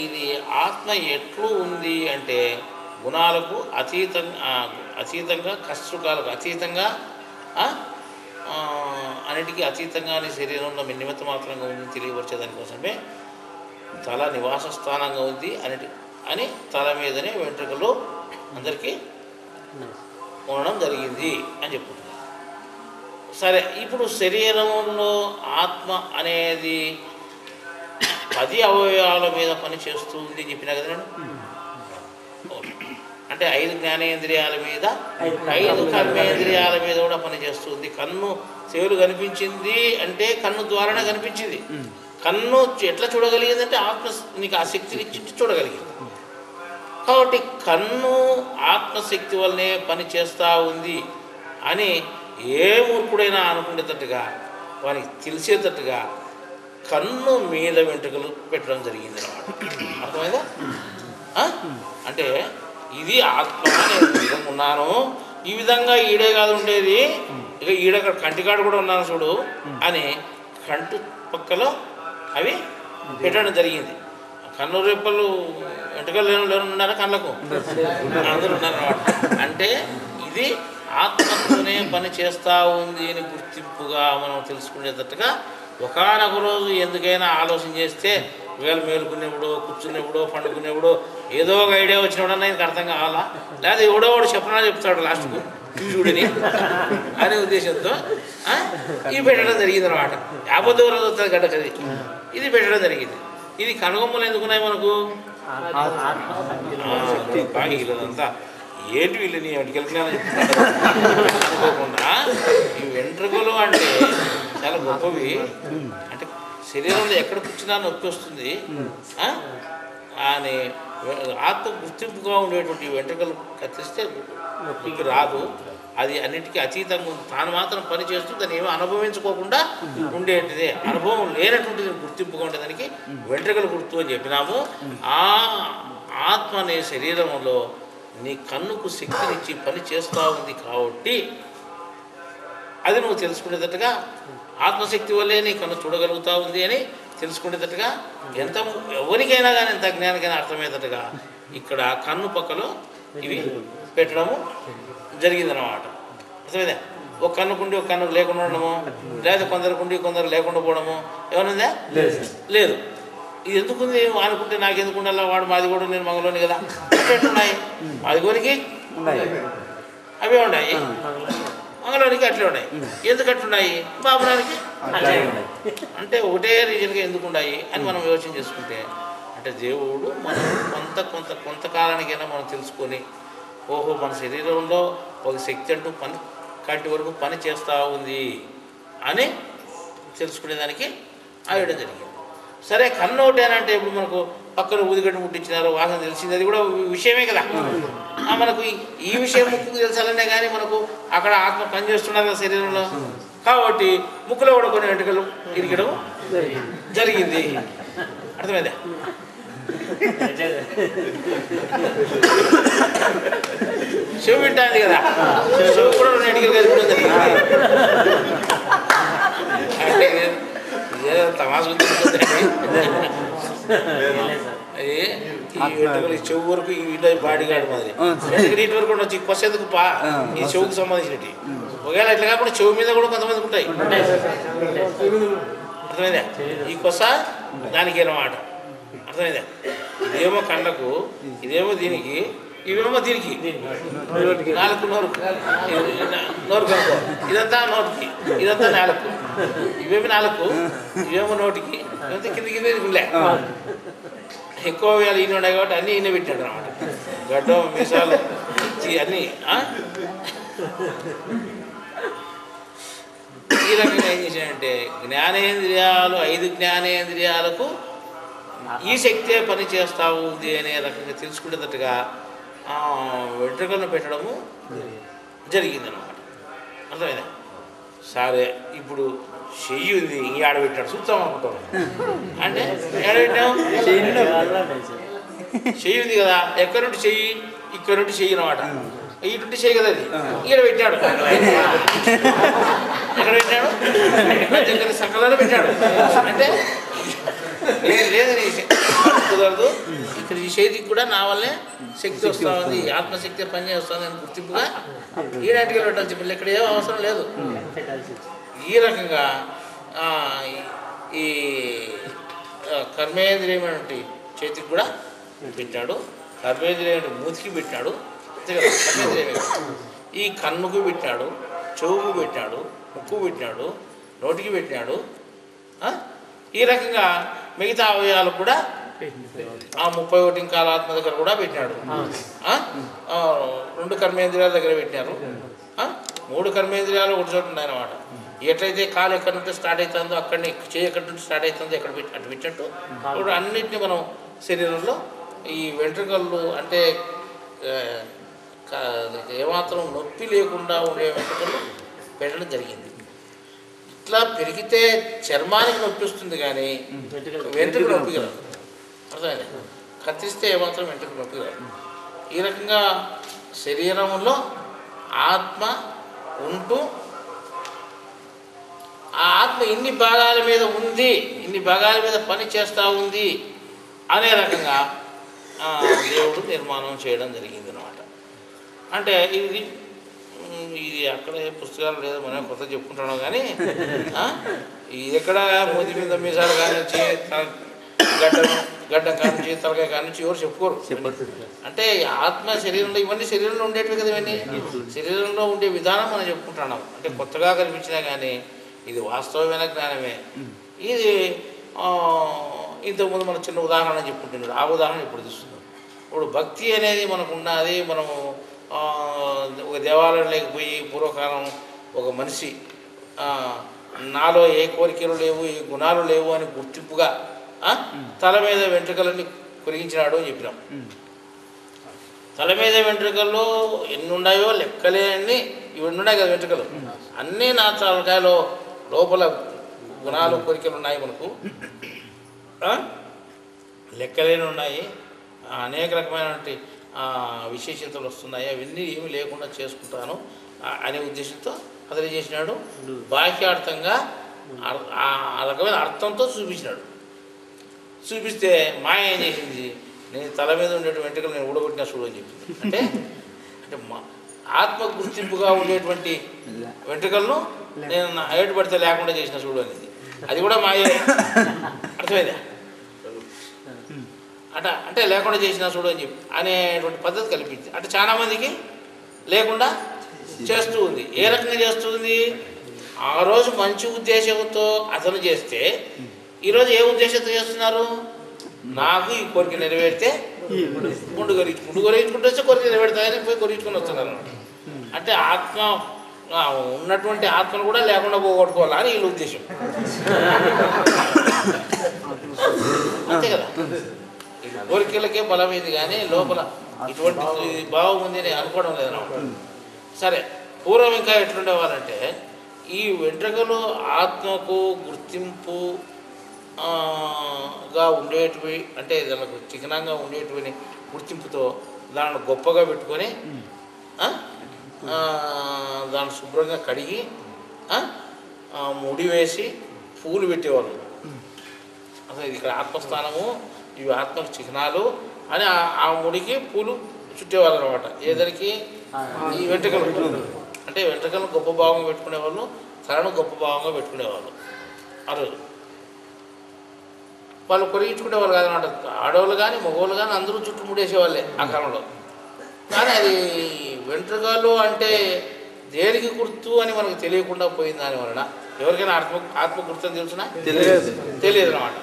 ఇది ఆత్మ ఎట్లు ఉంది అంటే గుణాలకు అతీతంగా కష్టకాలకు అతీతంగా అన్నిటికీ అతీతంగానే శరీరంలో నిమిత్త మాత్రంగా ఉంది తెలియపరిచేదానికోసమే తల నివాస స్థానంగా ఉంది అని తల మీదనే వెంట్రుకలు అందరికీ ఉండడం జరిగింది అని చెప్పుకుంటున్నారు. సరే, ఇప్పుడు శరీరంలో ఆత్మ అనేది 10 అవయవాల మీద పని చేస్తుంది చెప్పినా కదండి. అంటే 5 జ్ఞానేంద్రియాల మీద, 5 కర్మేంద్రియాల మీద కూడా పనిచేస్తుంది. కన్ను చెవులు కనిపించింది అంటే కన్ను ద్వారానే కనిపించింది. కన్ను ఎట్లా చూడగలిగింది అంటే ఆత్మ నీకు ఆ శక్తిని ఇచ్చి చూడగలిగింది. కాబట్టి కన్ను ఆత్మశక్తి వల్లనే పని చేస్తూ ఉంది అని ఏ మూర్ఖుడైనా అనుకునేటట్టుగా, వానికి తెలిసేటట్టుగా కన్ను మీద వెంట్రుకలు పెట్టడం జరిగింది అన్నమాట. అర్థమైందా? అంటే ఇది ఆత్మ, నేను ఈ విధంగా ఉన్నాను, ఈ విధంగా ఈడే కాదు ఉండేది, ఇక ఈడక్కడ కంటికాడు కూడా ఉన్నాను చూడు అని కంటి పక్కలో అవి పెట్టడం జరిగింది. కన్ను రెప్పలు వెంట్రుకలు లేనున్నారా? కళ్ళకు అందరూ ఉన్నారన్నమాట. అంటే ఇది ఆత్మతోనే పని చేస్తూ ఉంది అని గుర్తింపుగా మనం తెలుసుకునేటట్టుగా ఒకనొక రోజు ఎందుకైనా ఆలోచన చేస్తే, ఒకవేళ మేలుకునేప్పుడు, కూర్చునేప్పుడు, పండుకునేప్పుడు ఏదో ఒక ఐడియా వచ్చినప్పుడన్నా ఆయనకు అర్థం కావాలా, లేదా ఎవడో వాడు చెప్పనా చెప్తాడు లాస్ట్కు చూడని అనే ఉద్దేశంతో ఇది పెట్టడం జరిగింది అనమాట. 50 రోజు వస్తుంది గడ్డకది, ఇది పెట్టడం జరిగింది. ఇది కనుగొమ్మలు ఎందుకున్నాయి మనకు? వీళ్ళదంతా ఏంటి వీళ్ళని వెంట్రుకలు అనుకోకుండా ఈ వెంట్రుకలు అంటే చాలా గొప్పవి. అంటే శరీరంలో ఎక్కడ కూర్చున్నా నొప్పి వస్తుంది అని ఆత్మ గుర్తింపుగా ఉండేటువంటి వెంట్రుకలు కత్తిస్తే నొప్పికి రాదు. అది అన్నిటికీ అతీతంగా ఉంది. తాను మాత్రం పని చేస్తూ దాన్ని ఏమీ అనుభవించుకోకుండా ఉండేటిదే. అనుభవం లేనటువంటిది గుర్తింపుగా ఉండేదానికి వెంట్రుకలు గుర్తు అని చెప్పినాము. ఆ ఆత్మ అనే శరీరంలో నీ కన్నుకు శక్తినిచ్చి పని చేస్తూ ఉంది కాబట్టి అది నువ్వు తెలుసుకునేటట్టుగా ఆత్మశక్తి వల్లే నీ కన్ను చూడగలుగుతూ ఉంది అని తెలుసుకునేటట్టుగా ఎవరికైనా కానీ ఎంత జ్ఞానికైనా అర్థమయ్యేటట్టుగా ఇక్కడ కన్ను పక్కలో ఇవి పెట్టడము జరిగిందన్నమాట. అర్థమైందా? ఒక కన్నుకుండి ఒక కన్ను లేకుండా ఉండడము, లేదా కొందరుకుండి కొందరు లేకుండా పోవడము ఏమనుందా? లేదు. ఇది ఎందుకుంది అనుకుంటే నాకు ఎందుకు ఉండాలా, వాడు మాది కూడా నేను మంగళోని కదా ఉన్నాయి, మాదిగోనికి అవే ఉన్నాయి, మంగళోనికి అట్లే ఉన్నాయి. ఎందుకు అట్లున్నాయి? బాబురానికి అంటే ఒకటే రీజన్గా ఎందుకు ఉన్నాయి అని మనం యోచన చేసుకుంటే, అంటే దేవుడు మనం కొంతకాలానికైనా మనం తెలుసుకొని, ఓహో మన శరీరంలో ఒక శక్తి అంటూ కంటి వరకు పని చేస్తూ ఉంది అని తెలుసుకునేదానికి ఆవేయడం జరిగింది. సరే, కన్ను ఒకటేనంటే ఇప్పుడు మనకు పక్కన ఊదిగడ్డ ముట్టించినారు, వాసన తెలిసింది, అది కూడా విషయమే కదా. మనకు ఈ విషయం ముక్కుకు తెలుసాలనే కానీ మనకు అక్కడ ఆత్మ పనిచేస్తున్నారు కదా శరీరంలో. కాబట్టి ముక్కులో కూడా కొన్ని వెంట్రుకలు ఇరిగడం జరిగింది. అర్థమైందా? చెవు వింటాంది కదా, చెవు కూడా 2 వెంట్రుకలు కలుపుకోవడం జరిగింది. అంటే తమాషా అది ఈ వెంట్రుకలు చెవు వరకు ఈ బాడీగాడు మాదిరి ఇటు వరకు ఉండొచ్చు. ఈ కొస ఎందుకు ఈ చెవుకు సంబంధించినవి. ఒకవేళ ఇట్లా కాకుండా చెవు మీద కూడా కొంతమందికి ఉంటాయి. అర్థమైందా? ఈ కొస దానికి అన్నమాట. అర్థమైందా? ఇదేమో కళ్ళకు, ఇదేమో దీనికి ఇవేమో దీనికి నాలుగు నోరు నోరు కనుకో, ఇదంతా నోటికి, ఇదంతా నేలకు. ఇవేమి నాలుగు, ఇవేమో నోటికి, ఇదంతా కింద కింద గుళ్ళే. ఎక్కువ వేళ ఈయన ఉన్నాయి కాబట్టి అన్నీ ఈయన పెట్టాడు అనమాట. గడ్డం మీసాలు అన్నీ. ఈ రకంగా ఏం చేశాడంటే జ్ఞానేంద్రియాలు 5 జ్ఞానేంద్రియాలకు ఈ శక్తే పని చేస్తూ ఉంది అనే రకంగా తెలుసుకునేటట్టుగా వెంట్రుకలను పెట్టడము జరిగిందనమాట. అర్థమైందా? సరే, ఇప్పుడు చెయ్యి ఉంది, ఈ ఆడబెట్టాడు చూస్తాం అనుకుంటాం. అంటే ఏడబెట్టాం, చెయ్యి ఉంది కదా, ఎక్కడి నుండి చెయ్యి, ఇక్కడ నుండి చెయ్యి అనమాట. ఇటు చెయ్యి కదా, అది ఈడ పెట్టాడు. ఎక్కడ పెట్టాడు? దగ్గర సకలలో పెట్టాడు. అంటే లేదని కుదరదు, ఇక్కడ ఈ చేతికి కూడా నా వల్లే శక్తి వస్తూ ఉంది, ఆత్మశక్తి పనిచేస్తుంది అని గుర్తింపుగా ఈనాటికి పెట్టాలి చెప్పి ఇక్కడ ఏం అవసరం లేదు. ఈ రకంగా ఈ కర్మేంద్రియమైనటువంటి చేతికి కూడా పెట్టాడు, కర్మేంద్రియమైన మూతికి పెట్టాడు, కర్మేంద్రియమే. ఈ కన్నుకు పెట్టాడు, చెవుకు పెట్టాడు, ముక్కు పెట్టాడు, నోటికి పెట్టాడు. ఈ రకంగా మిగతా అవయవాలు కూడా ఆ 31 కాలాత్మ దగ్గర కూడా పెట్టాడు. 2 కర్మేంద్రియాల దగ్గర పెట్టారు, 3 కర్మేంద్రియాలు ఒక చోట ఉన్నాయన్నమాట. ఎట్లయితే కాలు ఎక్కడి నుండి స్టార్ట్ అవుతుందో అక్కడిని, చేయి ఎక్కడి నుంచి స్టార్ట్ అవుతుందో ఎక్కడ అటు పెట్టినట్టు ఇప్పుడు అన్నింటినీ మనం శరీరంలో ఈ వెంట్రుకలు అంటే ఏమాత్రం నొప్పి లేకుండా ఉండే వెంట్రుకలు పెట్టడం జరిగింది. ఇట్లా పెరిగితే చర్మానికి నొప్పి వస్తుంది కానీ వెంట్రుక నొప్పి కాదు. అర్థమైంది? కత్తిరిస్తే ఏమాత్రం వెంట్రుక నొప్పి కాదు. ఈ రకంగా శరీరంలో ఆత్మ ఉంటూ ఆ ఆత్మ ఇన్ని భాగాల మీద ఉంది, ఇన్ని భాగాల మీద పని చేస్తూ ఉంది అనే రకంగా దేవుడు నిర్మాణం చేయడం జరిగింది అన్నమాట. అంటే ఇది అక్కడే పుస్తకాలు లేదు, మనం కొత్త చెప్పుకుంటున్నాం. కానీ ఇది ఎక్కడ మూతి మీద మీసాలు కానించి గడ్డం కానించి తలకాయ కానించి ఎవరు చెప్పుకోరు. అంటే ఆత్మ శరీరంలో ఇవన్నీ శరీరంలో ఉండేటివి కదా, ఇవన్నీ శరీరంలో ఉండే విధానం మనం చెప్పుకుంటున్నాం. అంటే కొత్తగా కనిపించినా కానీ ఇది వాస్తవమైన జ్ఞానమే. ఇది ఇంతకుముందు మనం చిన్న ఉదాహరణ చెప్పుకుంటున్నాడు, ఆ ఉదాహరణ ఇప్పుడు తీసుకుందాం. ఇప్పుడు భక్తి అనేది మనకు ఉన్నది. మనము ఒక దేవాలయంలోకి పోయి పూర్వకాలం ఒక మనిషి నాలో ఏ కోరికలు లేవు, ఏ గుణాలు లేవు అని గుర్తింపుగా తల మీద వెంట్రుకలన్నీ కొరిగించినాడు అని చెప్పినాం. తల మీద వెంట్రుకల్లో ఎన్ని ఉన్నాయో లెక్కలే అన్నీ ఇవన్నీ ఉన్నాయి కదా వెంట్రుకలు అన్నీ. నా తలకాయలో లోపల గుణాలు కోరికలు ఉన్నాయి, మనకు లెక్కలేని ఉన్నాయి, అనేక రకమైనటువంటి విశేషతలు వస్తున్నాయి. అవన్నీ ఏమి లేకుండా చేసుకుంటాను అనే ఉద్దేశంతో అతను చేసినాడు. బాహ్యార్థంగా ఆ రకమైన అర్థంతో చూపించినాడు. చూపిస్తే మాయ ఏం చేసింది, నేను తల మీద ఉండేటువంటి వెంట్రుకలు నేను ఊడగొట్టిన చూడు అని చెప్పింది. అంటే అంటే ఆత్మ గుర్తింపుగా ఉండేటువంటి వెంట్రుకలను నేను ఏటు పడితే లేకుండా చేసిన చూడు అనేది, అది కూడా మాయే. అర్థమైందా? అంటే లేకుండా చేసినా చూడు అని చెప్పి అనేటువంటి పద్ధతి కల్పించింది. అంటే చాలామందికి లేకుండా చేస్తూ ఉంది. ఏ రకంగా చేస్తుంది? ఆ రోజు మంచి ఉద్దేశంతో అతను చేస్తే ఈరోజు ఏ ఉద్దేశంతో చేస్తున్నారు? నాకు ఈ కోరిక నెరవేరితే గుండు కొరిగించుకుంటూ వస్తే కోరిక నెరవేరుతాయని పోయి కొరించుకొని వస్తున్నారు అనమాట. అంటే ఆత్మ ఉన్నటువంటి ఆత్మను కూడా లేకుండా పోగొట్టుకోవాలా అని వీళ్ళ ఉద్దేశం. అంతే కదా, కోరికలకే బలమైంది కానీ లోపల ఇటువంటి భావం ఉంది అని అనుకోవడం లేదన్నమాట. సరే, పూర్వం ఇంకా ఎట్లుండేవారంటే ఈ వెంట్రుకలు ఆత్మకు గుర్తింపుగా ఉండేటివి, అంటే దానికి చిహ్నంగా ఉండేటివి గుర్తింపుతో దాన్ని గొప్పగా పెట్టుకొని దాన్ని శుభ్రంగా కడిగి ముడి వేసి పూలు పెట్టేవాళ్ళు. అసలు ఇక్కడ ఆత్మస్థానము, ఇవి ఆత్మకు చిహ్నాలు అని ఆ ముడికి పూలు చుట్టేవాళ్ళు అనమాట. ఏదరికి? ఈ వెంట్రుకలు. అంటే వెంట్రుకలను గొప్ప భావంగా పెట్టుకునేవాళ్ళు, తలను గొప్ప భావంగా పెట్టుకునేవాళ్ళు. ఆ రోజు వాళ్ళు కొరిగించుకునేవాళ్ళు కాదనమాట. ఆడవాళ్ళు కానీ మగవాళ్ళు కానీ అందరూ చుట్టూ ముడేసేవాళ్ళే ఆ కాలంలో. కానీ అది వెంట్రుకలు అంటే దేనికి గుర్తు అని మనకు తెలియకుండా పోయింది. దాని వలన ఎవరికైనా ఆత్మ గుర్తు అని తెలుసునా? తెలియదు అన్నమాట.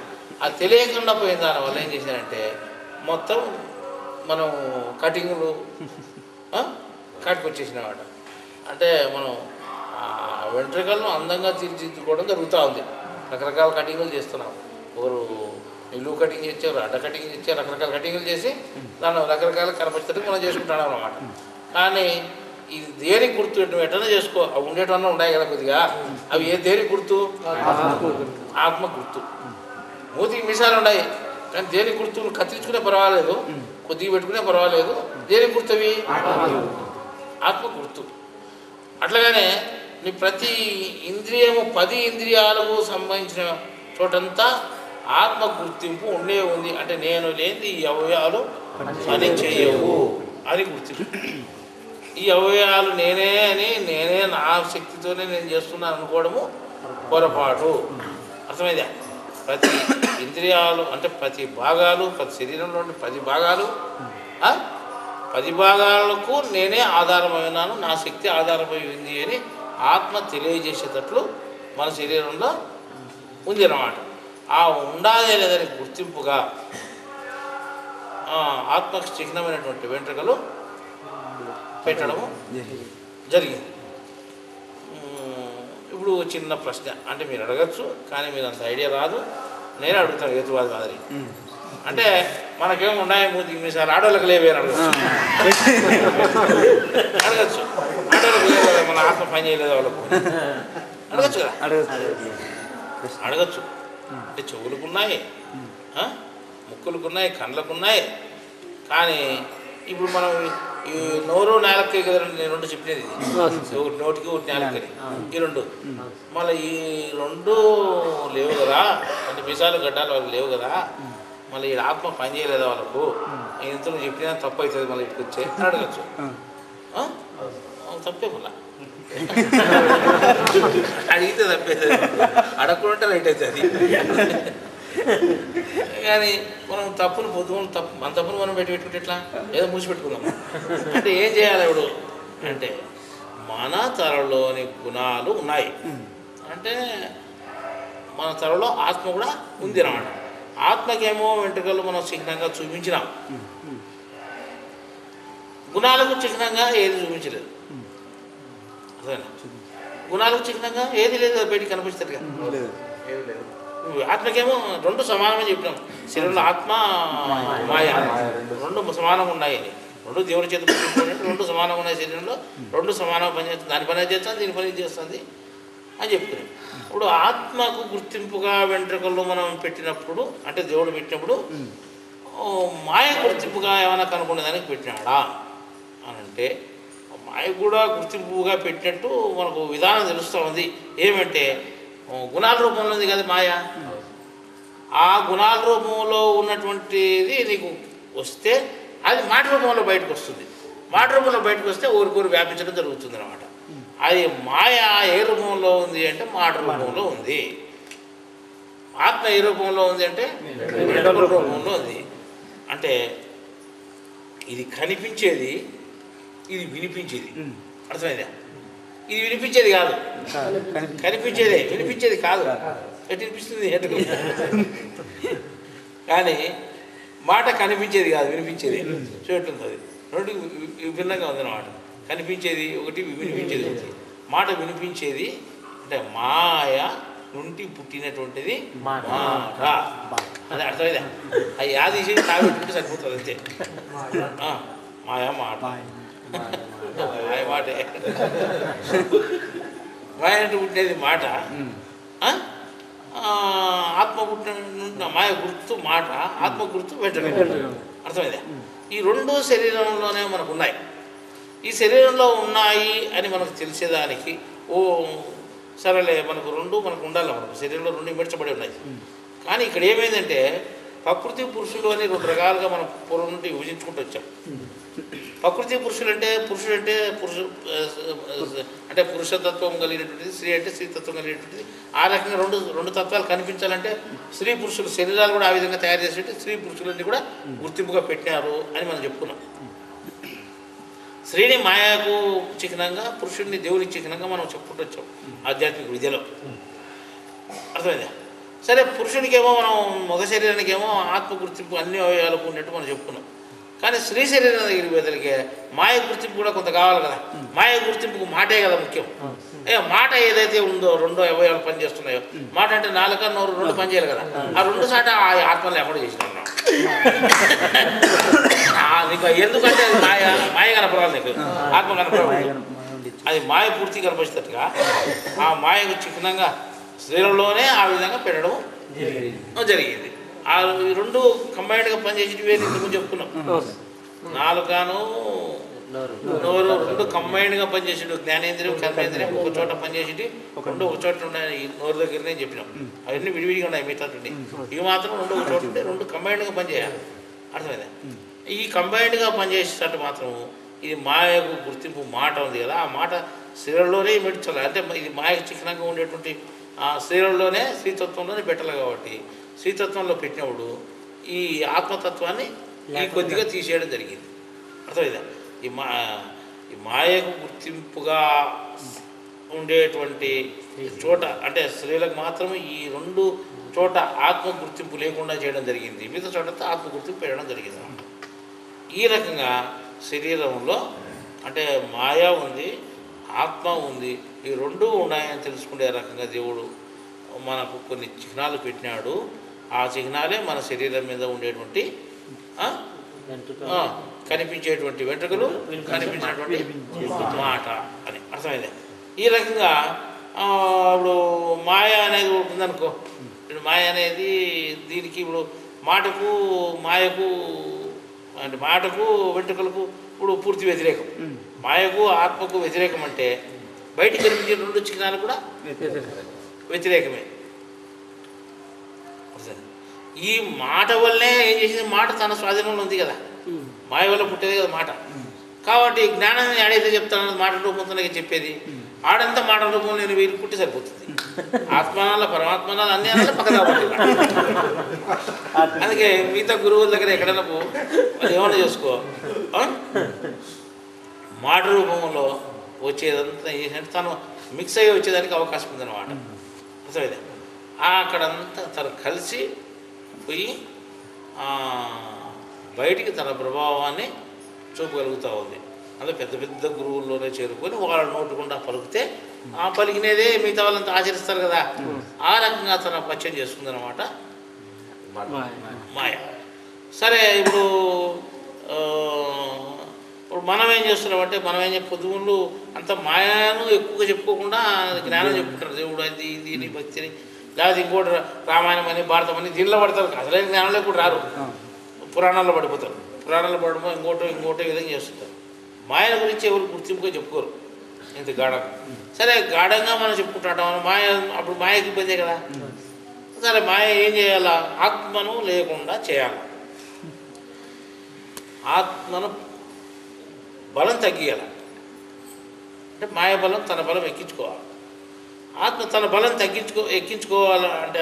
అది తెలియకుండా పోయిన దానివల్ల ఏం చేశారంటే మొత్తం మనం కటింగ్లు కట్టుకొచ్చేసినమాట. అంటే మనం వెంట్రుకలను అందంగా తీర్చిదిద్దుకోవడం జరుగుతూ ఉంది. రకరకాల కటింగులు చేస్తున్నాం. ఒకరు నిలువు కటింగ్ చేశారు, అడ్డ కటింగ్ చేశారు, రకరకాల కటింగులు చేసి దాన్ని రకరకాల కనపరిచేటట్టు మనం చేసుకుంటున్నాం అన్నమాట. కానీ ఇది దేనికి గుర్తు? ఎట్లనే చేసుకో, అవి ఉండేటన్నా ఉన్నాయి కదా కొద్దిగా, అవి దేనికి గుర్తు? ఆత్మ గుర్తు. మూతికి మిసాలు ఉన్నాయి కానీ దేనికి గుర్తు? కత్తిరించుకునే పర్వాలేదు, కొద్దిగా పెట్టుకునే పర్వాలేదు, దేనికి గుర్తు? అవి ఆత్మ గుర్తు. అట్లాగానే నీ ప్రతి ఇంద్రియము 10 ఇంద్రియాలకు సంబంధించిన చోటంతా ఆత్మ గుర్తింపు ఉంది. అంటే నేను లేని ఈ అవయవాలు పని చేయవు అని గుర్తింపు. ఈ అవయవాలు నేనే అని, నేనే నా శక్తితోనే నేను చేస్తున్నాను అనుకోవడము పొరపాటు. అర్థమైందా? ప్రతి ఇంద్రియాలు అంటే ప్రతి భాగాలు, ప్రతి శరీరంలో 10 భాగాలు, 10 భాగాలకు నేనే ఆధారమైనాను, నా శక్తి ఆధారమైంది అని ఆత్మ తెలియజేసేటట్లు మన శరీరంలో ఉంది అన్నమాట. ఆ ఉండాలి లేదని గుర్తింపుగా ఆత్మకు చిహ్నమైనటువంటి వెంట్రుకలు పెట్టడము జరిగింది. ఇప్పుడు చిన్న ప్రశ్న, అంటే మీరు అడగచ్చు కానీ మీరు అంత ఐడియా రాదు, నేనే అడుగుతాను హేతువాది మాదిరి. అంటే మనకేమో ఉన్నాయి మూతికి మీసాలు, ఆడవాళ్ళకి లేవే అడగచ్చు. ఆడవాళ్ళకి లేవు కదా, మన ఆత్మ పని చేయలేదు వాళ్ళకు అడగచ్చు కదా, అడగచ్చు. అంటే చెవులకున్నాయి, ముక్కులకున్నాయి, కళ్ళకున్నాయి. కానీ ఇప్పుడు మనం ఈ నోరు నేలకే కదా నేను 2 చెప్పినది, ఒకటి నోటికి ఒకటి నేలకని, ఈ 2 మళ్ళీ ఈ 2 లేవు కదా, అంటే మిసాలు గడ్డాలు వాళ్ళకి లేవు కదా, మళ్ళీ ఈ ఆత్మ పని చేయలేదా వాళ్ళకు, ఇంతలో చెప్పినా తప్పు అవుతుంది మళ్ళీ ఇటుకు వచ్చే అడగచ్చు. తప్పే మళ్ళా అడిగితే తప్పేది, అడగకుండా రైట్ అవుతుంది. కానీ మనం తప్పును మన తప్పును మనం పెట్టుకుంటే ఎట్లా, ఏదో మూసిపెట్టుకుందాం. అంటే ఏం చేయాలి ఇప్పుడు అంటే మన తరలోని గుణాలు ఉన్నాయి, అంటే మన తరలో ఆత్మ కూడా ఉంది అన్నమాట. ఆత్మకేమో వెంట్రుకలు మనం చిహ్నంగా చూపించినాం, గుణాలకు చిహ్నంగా ఏది చూపించలేదు. అదేనా, గుణాలకు చిహ్నంగా ఏది లేదు, బయటికి కనిపిస్తుంది కదా. ఆత్మకేమో 2 సమానమని చెప్పినాం. శరీరంలో ఆత్మ మాయ 2 సమానంగా ఉన్నాయని, 2 దేవుని చేత 2 సమానంగా ఉన్నాయి. శరీరంలో 2 సమానంగా పనిచేస్తుంది, దాని పని చేస్తుంది, దీని పని చేస్తుంది అని చెప్తున్నాం. ఇప్పుడు ఆత్మకు గుర్తింపుగా వెంట్రుకలు మనం పెట్టినప్పుడు, అంటే దేవుడు పెట్టినప్పుడు మాయ గుర్తింపుగా ఏమైనా కనుక్కునే దానికి పెట్టినాడా అని అంటే, మాయ కూడా గుర్తింపుగా పెట్టినట్టు మనకు విధానం తెలుస్తూ ఉంది. ఏమంటే గుణాల రూపంలో ఉంది కదా మాయ, ఆ గుణాల రూపంలో ఉన్నటువంటిది నీకు వస్తే అది మాట రూపంలో బయటకు వస్తుంది. మాట రూపంలో బయటకు వస్తే ఊరికూరు వ్యాపించడం జరుగుతుంది అన్నమాట. అది మాయ ఏ రూపంలో ఉంది అంటే మాట రూపంలో ఉంది. ఆత్మ ఏ రూపంలో ఉంది అంటే రూపంలో ఉంది. అంటే ఇది కనిపించేది, ఇది వినిపించేది. అర్థమైందా? ఇది వినిపించేది కాదు, కనిపించేదే, వినిపించేది కాదు. ఎటు వినిపిస్తుంది ఎటు, కానీ మాట కనిపించేది కాదు, వినిపించేది. చూడండి, అది 2 విభిన్నంగా ఉందన్నమాట. కనిపించేది ఒకటి, వినిపించేది ఒకటి. మాట వినిపించేది అంటే మాయ నుండి పుట్టినటువంటిది మాట. అదే అర్థమైందా? అది యాది చేసి తాగబెట్టుకుంటే సరిపోతుంది అంతే. మాయా మాట, మాయ మాటే, మాయ అంటే పుట్టినది మాట. ఆత్మ పుట్టిన మాయ గుర్తు మాట, ఆత్మ గుర్తు వెంటనే. అర్థమైందా? ఈ 2 శరీరంలోనే మనకు ఉన్నాయి. ఈ శరీరంలో ఉన్నాయి అని మనకు తెలిసేదానికి సరేలే, మనకు 2 మనకు ఉండాలి. మనకు శరీరంలో 2 ఇమర్చబడి ఉన్నాయి. కానీ ఇక్కడ ఏమైందంటే ప్రకృతి పురుషులు అని 2 రకాలుగా మనం పూర్వం నుండి విభజించుకుంటూ వచ్చాం. ప్రకృతి పురుషులు అంటే అంటే పురుషతత్వం కలిగినటువంటిది, స్త్రీ అంటే స్త్రీతత్వం కలిగినటువంటిది. ఆ రకంగా 2 తత్వాలు కనిపించాలంటే స్త్రీ పురుషులు శరీరాలు కూడా ఆ విధంగా తయారు చేసేట్టు స్త్రీ పురుషులన్నీ కూడా గుర్తింపుగా పెట్టినారు అని మనం చెప్పుకున్నాం. స్త్రీని మాయకు చిహ్నంగా, పురుషుడిని దేవునికి చిహ్నంగా మనం చెప్పుకుంటూ వచ్చాం ఆధ్యాత్మిక విద్యలో. అర్థమైందా? సరే, పురుషునికేమో మనం మగ శరీరానికేమో ఆత్మ గుర్తింపు అన్ని అవయవాలకు ఉన్నట్టు మనం చెప్పుకున్నాం. కానీ స్త్రీ శరీరం దగ్గరికి బదులుకే మాయ గుర్తింపు కూడా కొంత కావాలి కదా. మాయ గుర్తింపుకు మాటే కదా ముఖ్యం. మాట ఏదైతే ఉందో రెండో అవయవాలు పనిచేస్తున్నాయో, మాట అంటే నాలుక నోరు రెండు పనిచేయాలి కదా. ఆ రెండు సాట ఆ ఆత్మ లేకుండా చేసినాం నీకు. ఎందుకంటే అది మాయ కనపడాలి, నీకు ఆత్మ కనపడాలి. అది మాయ పూర్తి కనపరిచేటట్టుగా ఆ మాయకు చిహ్నంగా స్త్రీలలోనే ఆ విధంగా పెట్టడం జరిగింది. ఆ రెండు కంబైన్డ్గా పనిచేసేటివి ఇంతకు చెప్పుకున్నాం. నాలుకను నోరు రెండు కంబైన్డ్గా పనిచేసేటి, జ్ఞానేంద్రియం కర్మేంద్రియం ఒక చోట పనిచేసేటి, రెండు ఒక చోట ఉన్నాయి. నోరు దగ్గరనే చెప్పినాం. అవన్నీ విడివిడిగా ఉన్నాయి మిగతా. ఇవి మాత్రం రెండు ఒక చోట ఉంటే రెండు కంబైన్డ్గా పనిచేయాలి. అర్థమైందా? ఈ కంబైన్డ్గా పనిచేసేటట్టు మాత్రం ఇది మాయకు గుర్తింపు మాట ఉంది కదా, ఆ మాట స్త్రీలలోనే మెడ్చాలి. అంటే ఇది మాయకు చిహ్నంగా ఉండేటువంటి ఆ స్త్రీలలోనే, స్త్రీతత్వంలోనే పెట్టాలి. కాబట్టి స్త్రీతత్వంలో పెట్టినప్పుడు ఈ ఆత్మతత్వాన్ని ఈ కొద్దిగా తీసేయడం జరిగింది. అర్థమైందా? ఈ మాయకు గుర్తింపుగా ఉండేటువంటి చోట అంటే స్త్రీలకు మాత్రం ఈ రెండు చోట ఆత్మ గుర్తింపు లేకుండా చేయడం జరిగింది. మిగతా చోట ఆత్మ గుర్తింపు పెట్టడం జరిగింది. ఈ రకంగా శరీరంలో అంటే మాయ ఉంది, ఆత్మ ఉంది, ఈ రెండూ ఉన్నాయని తెలుసుకునే రకంగా దేవుడు మనకు కొన్ని చిహ్నాలు పెట్టినాడు. ఆ చిహ్నాలే మన శరీరం మీద ఉండేటువంటి కనిపించేటువంటి వెంట్రుకలు, కనిపించేటువంటి మాట అని అర్థమైంది. ఈ రకంగా ఇప్పుడు మాయ అనేది ఉంటుందనుకో. ఇప్పుడు మాయ అనేది దీనికి ఇప్పుడు మాటకు మాయకు అంటే మాటకు వెంట్రుకలకు ఇప్పుడు పూర్తి వ్యతిరేకం. మాయకు ఆత్మకు వ్యతిరేకం అంటే బయటికి కనిపించే రెండు చిహ్నాలు కూడా వ్యతిరేకమే. ఈ మాట వల్లనే ఏం చేసింది, మాట తన స్వాధీనంలో ఉంది కదా, మాయ వల్ల పుట్టేది కదా మాట. కాబట్టి జ్ఞానాన్ని ఆడైతే చెప్తాను మాట రూపంతో చెప్పేది, ఆడంతా మాట రూపంలో నేను వీరు పుట్టి సరిపోతుంది. ఆత్మనాల పరమాత్మనాలు అన్ని అన్న పక్కన పడుతుంది. అందుకే మిగతా గురువుల దగ్గర ఎక్కడైనా వాళ్ళు ఏమన్నా చేసుకో, మాట రూపంలో వచ్చేదంతా ఏంటంటే తను మిక్స్ అయ్యి వచ్చేదానికి అవకాశం ఉందన్నమాట. అర్థమైంది? అక్కడంతా తను కలిసి పోయి బయటికి తన ప్రభావాన్ని చూపగలుగుతూ ఉంది. అందులో పెద్ద పెద్ద గురువుల్లోనే చేరుకొని వాళ్ళ నోటుకుండా పలికితే ఆ పలికినేదే మిగతా వాళ్ళంతా ఆచరిస్తారు కదా, ఆ రకంగా తన పరిచయం చేస్తుందన్నమాట మాయ. సరే, ఇప్పుడు మనం ఏం చేస్తున్నామంటే మనం ఏం పొద్దుముళ్ళు అంత మాయను ఎక్కువగా చెప్పుకోకుండా జ్ఞానం చెప్పుకుంటారు. దేవుడు అది ఇది భక్తిని, లేకపోతే ఇంకోటి రామాయణం అని భారతం అని దీనిలో పడతారు. అసలైన జ్ఞానంలో కూడా రారు, పురాణాల్లో పడిపోతారు. పురాణాల్లో పడమో ఇంకోటో విధంగా చేస్తుంటారు. మాయల గురించి ఎవరు గుర్తింపుగా చెప్పుకోరు ఇంత గాఢంగా. సరే, గాఢంగా మనం చెప్పుకుంటాం మాయ. అప్పుడు మాయకి ఇబ్బందే కదా. సరే, మాయ ఏం చేయాలా? ఆత్మను లేకుండా చేయాలి. ఆత్మను బలం తగ్గియాలి. అంటే మాయ బలం తన బలం ఎక్కించుకోవాలి. ఆత్మ తన బలం ఎక్కించుకోవాలా అంటే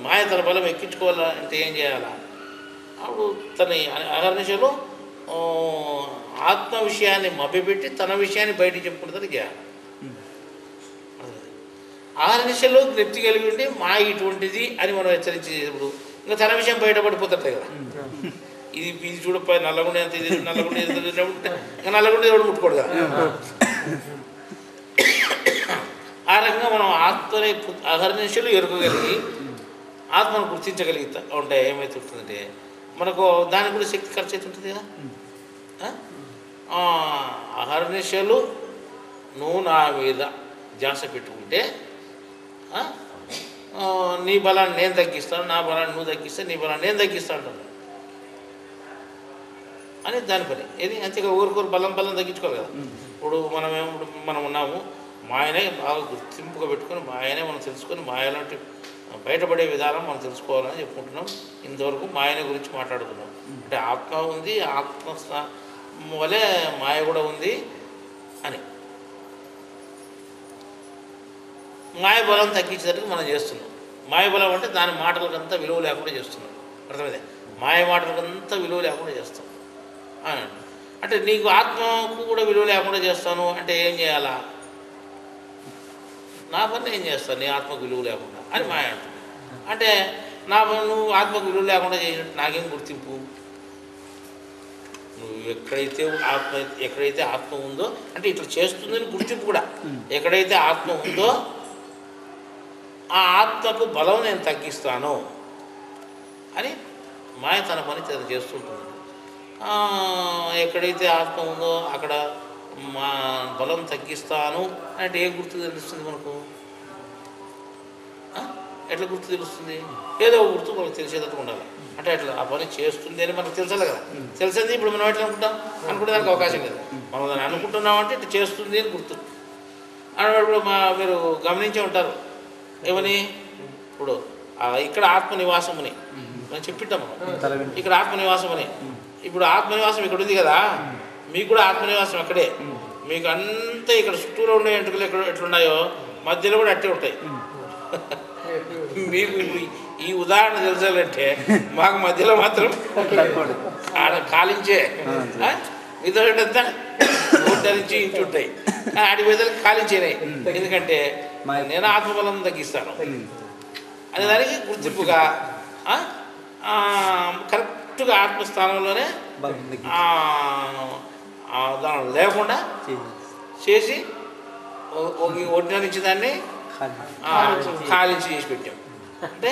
మాయ తన బలం ఎక్కించుకోవాలా అంటే ఏం చేయాలా? అప్పుడు తన అహర్నిశలో ఆత్మ విషయాన్ని మభ్యపెట్టి తన విషయాన్ని బయటికి చెప్పుకుంటుంది చేయాలి. అహర్నిశలో జ్ఞప్తి కలిగి ఉండి మాయ ఇటువంటిది అని మనం హెచ్చరించేటప్పుడు ఇంకా తన విషయం బయటపడిపోతుంది కదా. ఇది చూడపై నల్లగుండే అంత ఇది నల్లగుండే ఇంకా నల్లగుండే ఎవడు ముట్టుకోడు కదా. ఆ రకంగా మనం ఆత్మని అహర్నిశలు ఎరుకగలిగి ఆత్మను గుర్తించగలుగుతా ఉంటే ఏమవుతుందంటే మనకు దానికి కూడా శక్తి ఖర్చు అవుతుంటుంది కదా. అహర్నిశలు నువ్వు నా మీద ధ్యాస పెట్టుకుంటే నీ బలాన్ని నేను తగ్గిస్తాను, నా బలాన్ని నువ్వు తగ్గిస్తే నీ బలాన్ని నేను తగ్గిస్తాను అంటాను అని దాని పని. ఏది అంతేగా ఊరికొరు బలం తగ్గించుకోవాలి కదా. ఇప్పుడు మనం ఉన్నాము, మాయనే బాగా గుర్తింపుగా పెట్టుకొని మాయనే మనం తెలుసుకొని మాయలాంటి బయటపడే విధానం మనం తెలుసుకోవాలని చెప్పుకుంటున్నాం. ఇంతవరకు మాయనే గురించి మాట్లాడుకున్నాం. అంటే ఆత్మ ఉంది, ఆత్మ వలె మాయ కూడా ఉంది అని. మాయ బలం తగ్గించేటట్టు మనం చేస్తున్నాం. మాయ బలం అంటే దాని మాటలకంతా విలువ లేకుండా చేస్తున్నాం. అర్థమైందే? మాయ మాటలకంతా విలువ లేకుండా చేస్తాం. అంటే నీకు ఆత్మకు కూడా విలువ లేకుండా చేస్తాను అంటే ఏం చేయాలా? నా పని ఏం చేస్తాను నీ ఆత్మకు విలువ లేకుండా అని మాయ అంటుంది. అంటే నువ్వు ఆత్మకు విలువ లేకుండా చేసినట్టు నాకేం గుర్తింపు? నువ్వు ఎక్కడైతే ఆత్మ ఉందో అంటే ఇట్లా చేస్తుందని గుర్తింపు కూడా. ఎక్కడైతే ఆత్మ ఉందో ఆ ఆత్మకు బలం నేను తగ్గిస్తాను అని మాయ తన పని తను చేస్తుంటుంది. ఎక్కడైతే ఆత్మ ఉందో అక్కడ మా బలం తగ్గిస్తాను అంటే ఏం గుర్తు తెలుస్తుంది మనకు? ఎట్లా గుర్తు తెలుస్తుంది? ఏదో గుర్తు మనకు తెలిసేటట్టు ఉండాలి. అంటే అట్లా ఆ పని చేస్తుంది అని మనకు తెలుసాలి కదా. తెలిసింది ఇప్పుడు మనం ఎట్లా అనుకుంటానికి అవకాశం లేదు. మనం దాన్ని అనుకుంటున్నామంటే ఇట్లా చేస్తుంది అని గుర్తు. అన్నప్పుడు మీరు గమనించే ఉంటారు ఏమని, ఇప్పుడు ఇక్కడ ఆత్మనివాసం అని మనం చెప్పిట్టాం. ఇక్కడ ఆత్మనివాసం అని. ఇప్పుడు ఆత్మనివాసం ఇక్కడ ఉంది కదా, మీకు కూడా ఆత్మనివాసం అక్కడే. మీకు అంతా ఇక్కడ చుట్టూలో ఉండే ఎంట్రుకలు ఎట్లున్నాయో మధ్యలో కూడా అట్టే ఉంటాయి. మీకు ఈ ఉదాహరణ తెలుసాలంటే మాకు మధ్యలో మాత్రం ఆడ కాలించే మిగతా నుంచి ఇంటి ఉంటాయి. ఆడి మీదకి కాలించేనాయి. ఎందుకంటే నేను ఆత్మబలం తగ్గిస్తాను అనే దానికి గుర్తింపుగా కరెక్ట్గా ఆత్మస్థానంలోనే దాని లేకుండా చేసి ఒడినరించి దాన్ని కాలించి చేసి పెట్టాం. అంటే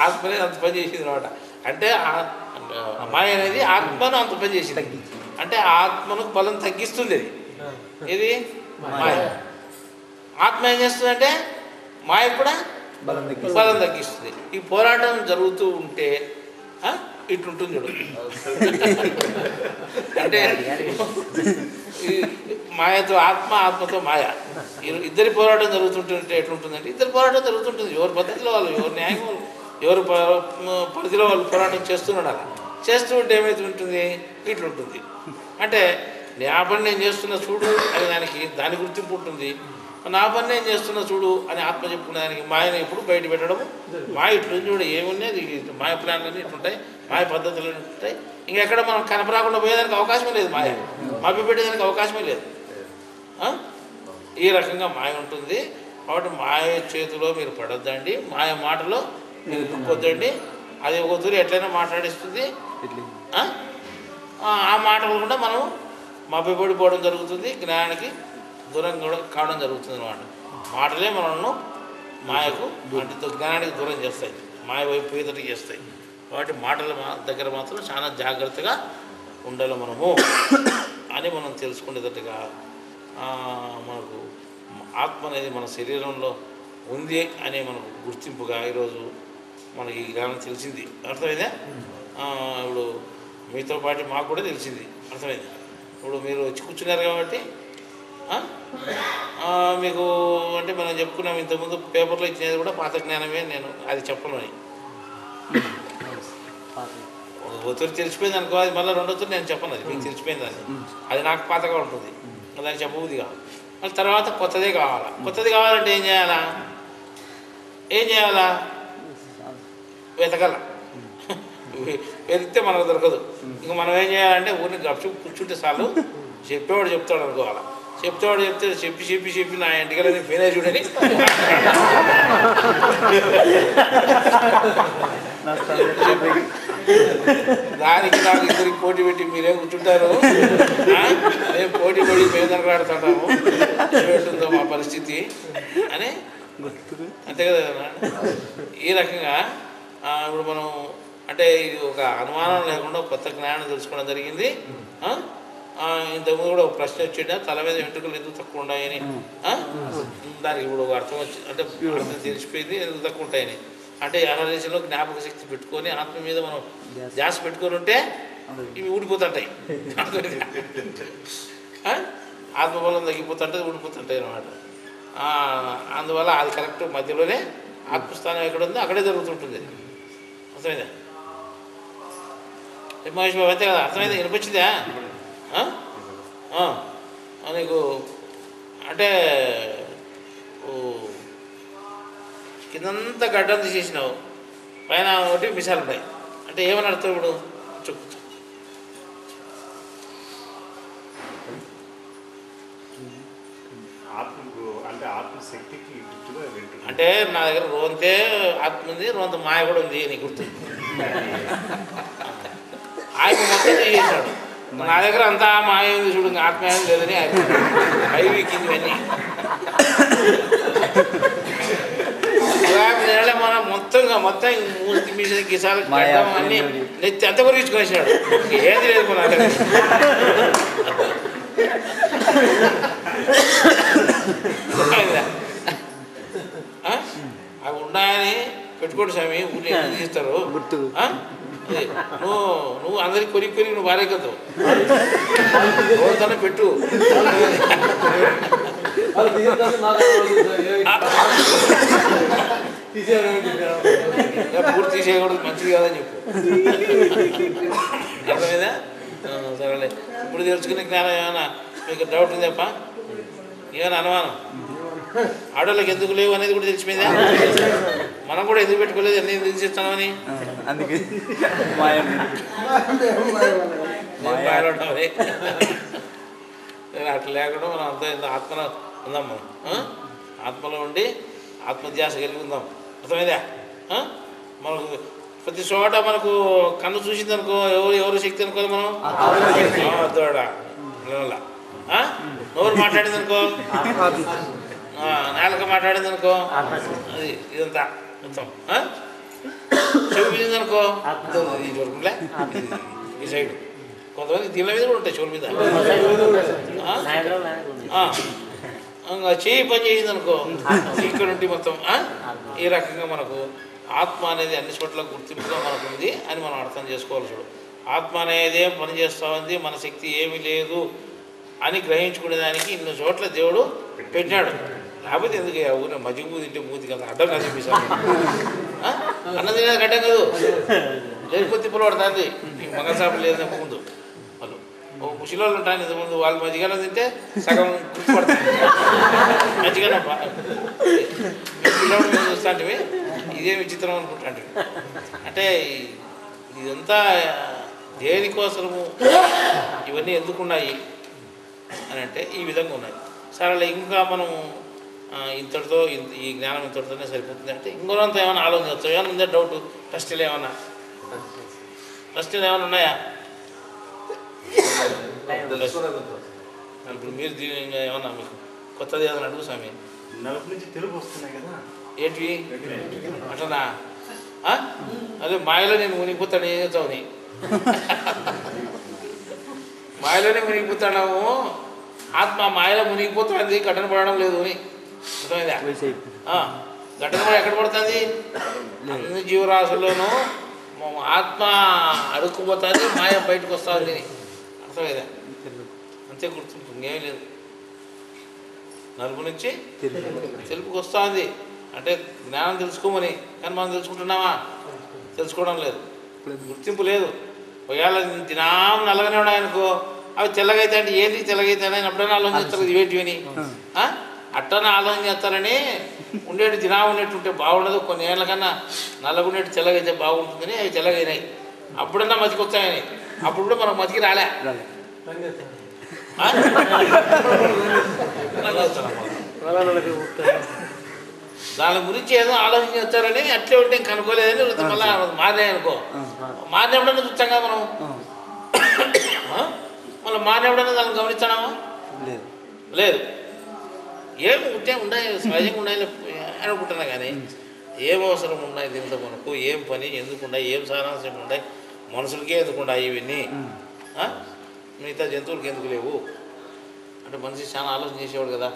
ఆత్మనే అంత పని చేసింది అనమాట. అంటే మాయ అనేది ఆత్మను అంత పని చేసింది. అంటే ఆత్మను బలం తగ్గిస్తుంది. అది ఇది మాయ. ఆత్మ ఏం చేస్తుందంటే మాయ కూడా బలం తగ్గిస్తుంది. ఈ పోరాటం జరుగుతూ ఉంటే ఇట్లుంటుంది చూడు. అంటే మాయతో ఆత్మతో మాయ ఇద్దరి పోరాటం జరుగుతుంటుంటే ఎట్లుంటుందంటే ఇద్దరి పోరాటం జరుగుతుంటుంది. ఎవరి పద్ధతిలో వాళ్ళు, ఎవరి న్యాయం వాళ్ళు, ఎవరి పరిధిలో వాళ్ళు పోరాటం చేస్తున్నాడు. అలా చేస్తూ ఉంటే ఏమైతే ఉంటుంది, ఇట్లుంటుంది. అంటే నా పని నేను చేస్తున్న చూడు అని దాని గుర్తింపు ఉంటుంది. నా పని నేను చేస్తున్న చూడు అని ఆత్మ చెప్పుకునే దానికి మాయను ఎప్పుడు బయట పెట్టడము. మాయ ఇట్లు చూడు ఏమున్నాయి, మాయ ప్లాన్లన్నీ ఇట్లుంటాయి, మాయ పద్ధతులు ఉంటాయి. ఇంకెక్కడ మనం కనపరాకుండా పోయేదానికి అవకాశమే లేదు. మాయ మభ్య పెట్టేదానికి అవకాశమే లేదు. ఈ రకంగా మాయ ఉంటుంది. కాబట్టి మాయ చేతిలో మీరు పడొద్దండి, మాయ మాటలో మీరు దుక్కొద్దండి. అది ఒక తూరి ఎట్లయినా మాట్లాడిస్తుంది. ఆ మాటలు కూడా మనం మభ్యపడిపోవడం జరుగుతుంది, జ్ఞానానికి దూరం కావడం జరుగుతుంది అన్నమాట. మాటలే మనల్ని మాయకు అంటే జ్ఞానానికి దూరం చేస్తాయి, మాయ వైపు పోయేటట్టు చేస్తాయి. కాబట్టి మాటల దగ్గర మాత్రం చాలా జాగ్రత్తగా ఉండాలి మనము అని మనం తెలుసుకునేటట్టుగా మనకు ఆత్మ అనేది మన శరీరంలో ఉంది అనే మనకు గుర్తింపుగా ఈరోజు మనకి ఈ జ్ఞానం తెలిసింది. అర్థమైందా? ఇప్పుడు మీతో పాటు మాకు కూడా తెలిసింది. అర్థమైంది? ఇప్పుడు మీరు వచ్చి కూర్చున్నారు కాబట్టి మీకు అంటే మనం చెప్పుకున్నాం ఇంతకుముందు పేపర్లో ఇచ్చినది కూడా పాత జ్ఞానమే. నేను అది చెప్పను అని ఒత్తిడి తెలిసిపోయింది అనుకో, అది మళ్ళీ రెండోసారి నేను చెప్పను. అది మీకు తెలిసిపోయింది, అది నాకు పాతగా ఉంటుంది, దాన్ని చెప్పబుద్ధి కావాలి. మళ్ళీ తర్వాత కొత్తదే కావాలా. కొత్తది కావాలంటే ఏం చేయాలా? వెతకాల. వెతికితే మనకు దొరకదు. ఇంక మనం ఏం చేయాలంటే ఊరిని గప్పు కూర్చుంటే చాలు, చెప్పేవాడు చెప్తాడు అనుకోవాలా. చెప్తే చెప్పి నా ఇంటికి ఫెయిల్ అయ్యి చూడని దానికి నాకు ఇద్దరికి పోటీ పెట్టి మీరేం కూర్చుంటారు, మేము పోటీ పడి మేము దొరకలాడుతుంటాము, ఏమిటుందో మా పరిస్థితి అని. అంతే కదా. ఈ రకంగా ఇప్పుడు మనం అంటే ఇది ఒక అనుమానం లేకుండా కొత్త జ్ఞానం తెలుసుకోవడం జరిగింది. ఇంతకుముందు కూడా ఒక ప్రశ్న వచ్చిందా, తల మీద వెంట్రుకలు ఎందుకు తక్కువ ఉన్నాయని. దానికి ఇప్పుడు ఒక అర్థం వచ్చి అంటే అర్థం తెలిసిపోయింది ఎందుకు తక్కువ ఉంటాయని. అంటే అనలేషన్లో జ్ఞాపక శక్తి పెట్టుకొని ఆత్మ మీద మనం ధ్యాస పెట్టుకొని ఉంటే ఇవి ఊడిపోతుంటాయి. ఆత్మబలం తగ్గిపోతుంటుంది, ఊడిపోతుంటాయి అన్నమాట. అందువల్ల అది కరెక్ట్ మధ్యలోనే ఆత్మస్థానం ఎక్కడ ఉందో అక్కడే జరుగుతుంటుంది. అర్థమైందా మహేష్ బాబు? అంతే కదా. అర్థమైందా? వినిపించిందా నీకు? అంటే కిందంతా గడ్డం తీసేసినావు, పైన ఒకటి మిసాలు ఉంటాయి. అంటే ఏమని అర్థం? ఇప్పుడు
ఆత్మశక్తికి గుర్తుగా వింటున్నాను.
అంటే నా దగ్గర రోంతే ఆత్మ ఉంది, రోంత మాయ కూడా ఉంది నీ గుర్తు. ఆయన మొత్తం చేసేసాడు. నా దగ్గర అంతా మాయ ఉంది చూడు, ఆత్మ ఏం లేదని ఆయన పైవికింది ఇవన్నీ. మనం మొత్తం మూడు గిసాలు అన్ని నెత్తి అంత కూడా తీసుకొచ్చినాడు. ఏది లేదు మన దగ్గర. అవి ఉన్నాయని పెట్టుకోండి స్వామి, ఊళ్ళో ఎందుకు తీస్తారు? నువ్వు అందరికి కొరికి నువ్వు భార్య కదా రోజున పెట్టు. పూర్తి తీసేయకూడదు, మంచిది కాదని చెప్పు. అర్థమైందా? సరేలే. ఇప్పుడు తెలుసుకునే జ్ఞానం ఏమైనా మీకు డౌట్ ఉందేప్ప? ఏమైనా అనుమానం? ఆడోళ్ళకి ఎందుకు లేవు అనేది కూడా తెలిసిపోయిందా? మనం కూడా ఎందుకు పెట్టుకోలేదు, అన్నీ ఎందుకు తీసేస్తామని. అట్లా లేకుండా మనం అంతా ఇంత ఆత్మలో ఉందాం. మనం ఆత్మలో ఉండి ఆత్మధ్యాస కలిగి ఉందాం. అర్థమైందా? మనకు ప్రతి చోట మనకు కన్ను చూసింది అనుకో, ఎవరు శక్తి అనుకోదు మనం. తోడా నోరు మాట్లాడింది అనుకో, నాలుక మాట్లాడింది అనుకో, అది ఇదంతా మొత్తం. చెవి వినింది అనుకో, ఇది వరకులే ఈ సైడ్. కొంతమంది దీళ్ళ మీద కూడా ఉంటాయి, చెవుల మీద. చేయి పని చేసింది అనుకో, ఇక్కడ ఉంటే మొత్తం. ఈ రకంగా మనకు ఆత్మ అనేది అన్ని చోట్ల గుర్తింపుగా మనకు ఉంది అని మనం అర్థం చేసుకోవాలి. చూడు, ఆత్మ అనేది ఏం పని చేస్తూ ఉంది, మన శక్తి ఏమీ లేదు అని గ్రహించుకునేదానికి ఇన్ని చోట్ల దేవుడు పెట్టినాడు. లేకపోతే ఎందుకు ఊరిని మజ్జిగ పూది తింటే మూతి కదా అడ్డం కాదు చెప్పేసాను. అన్నం తినేది గడ్డం కాదు, లేకపోతే తిప్పలు పడుతుంది. మగసాపు లేదు ముందు వాళ్ళు ముసలివాళ్ళు ఉంటాను ఇంతకుముందు, వాళ్ళు మజ్జిగలో తింటే సగం గుర్తుపడుతుంది. మజ్జిగన పిల్లవాడు మేము చూస్తాంటివి, ఇదే విచిత్రం అనుకుంటాంటివి. అంటే ఇదంతా దేనికోసము, ఇవన్నీ ఎందుకున్నాయి అని అంటే ఈ విధంగా ఉన్నాయి. సరే, ఇంకా మనం ఇంతటితో ఈ జ్ఞానం ఇంతటితోనే సరిపోతుంది అంటే ఇంకోనంత ఏమైనా ఆలోచించవచ్చు. ఏమైనా ఉందా డౌట్? ప్రశ్నలు ఏమన్నా ఉన్నాయా? ఇప్పుడు మీరు దీని ఏమన్నా మీకు కొత్తది ఏదైనా అడుగు స్వామి.
నలుపు నుంచి తెలుగు వస్తున్నాయి కదా,
ఏంటి అట్లనా? అదే మాయలో నేను మునిగిపోతాను, ఏం చేస్తావు? మాయలోనే మునిగిపోతాడాము. ఆత్మ మాయలో మునిగిపోతుంది, ఘటన పడడం లేదు అని అర్థమైందా? ఘటన కూడా ఎక్కడ పడుతుంది? అన్ని జీవరాశుల్లోనూ ఆత్మ అడుక్కుపోతుంది, మాయ బయటకు వస్తుంది. అర్థమైందా? అంతే గుర్తుంటుంది, ఇంకేమీ లేదు. నలుపు నుంచి తెలుపుకి వస్తుంది అంటే జ్ఞానం తెలుసుకోమని. కానీ మనం తెలుసుకుంటున్నామా? తెలుసుకోవడం లేదు, గుర్తింపు లేదు. ఒకవేళ దినాం నల్లగానే ఉన్నాయనుకో, అవి తెల్లగైతే అంటే ఏంటి తెల్లగైతే అని అప్పుడైనా ఆలోచన చేస్తారు, ఇవేంటివి అని. అట్టనే ఆలోచన చేస్తారని ఉండేటి దినా ఉండేట్టు ఉంటే బాగుండదు, కొన్ని ఏళ్ళ కన్నా నల్లగుండేటి తెల్లగైతే బాగుంటుందని అవి తెల్లగైనాయి. అప్పుడన్నా మతికి వచ్చాయని, అప్పుడు కూడా మనకు మతికి రాలే. దాని గురించి ఏదో ఆలోచన చేస్తారని అట్లే ఉంటే కనుక్కోలేదని మళ్ళీ మారినాయి అనుకో. మారినప్పుడన్నా చూస్తాంగా మనం, మళ్ళీ మారినప్పుడన్నా దాన్ని గమనిస్తామా? లేదు. ఏం ఉంటే ఉన్నాయి, సహజంగా ఉన్నాయి అనుకుంటున్నా. కానీ ఏం అవసరం ఉన్నాయి దీంతో మనకు, ఏం పని ఎందుకు ఉన్నాయి, ఏం సారాంశం ఉన్నాయి, మనుషులకే ఎందుకు ఉన్నాయి ఇవన్నీ, మిగతా జంతువులకి ఎందుకు లేవు అంటే మనిషి చాలా ఆలోచన చేసేవాడు కదా.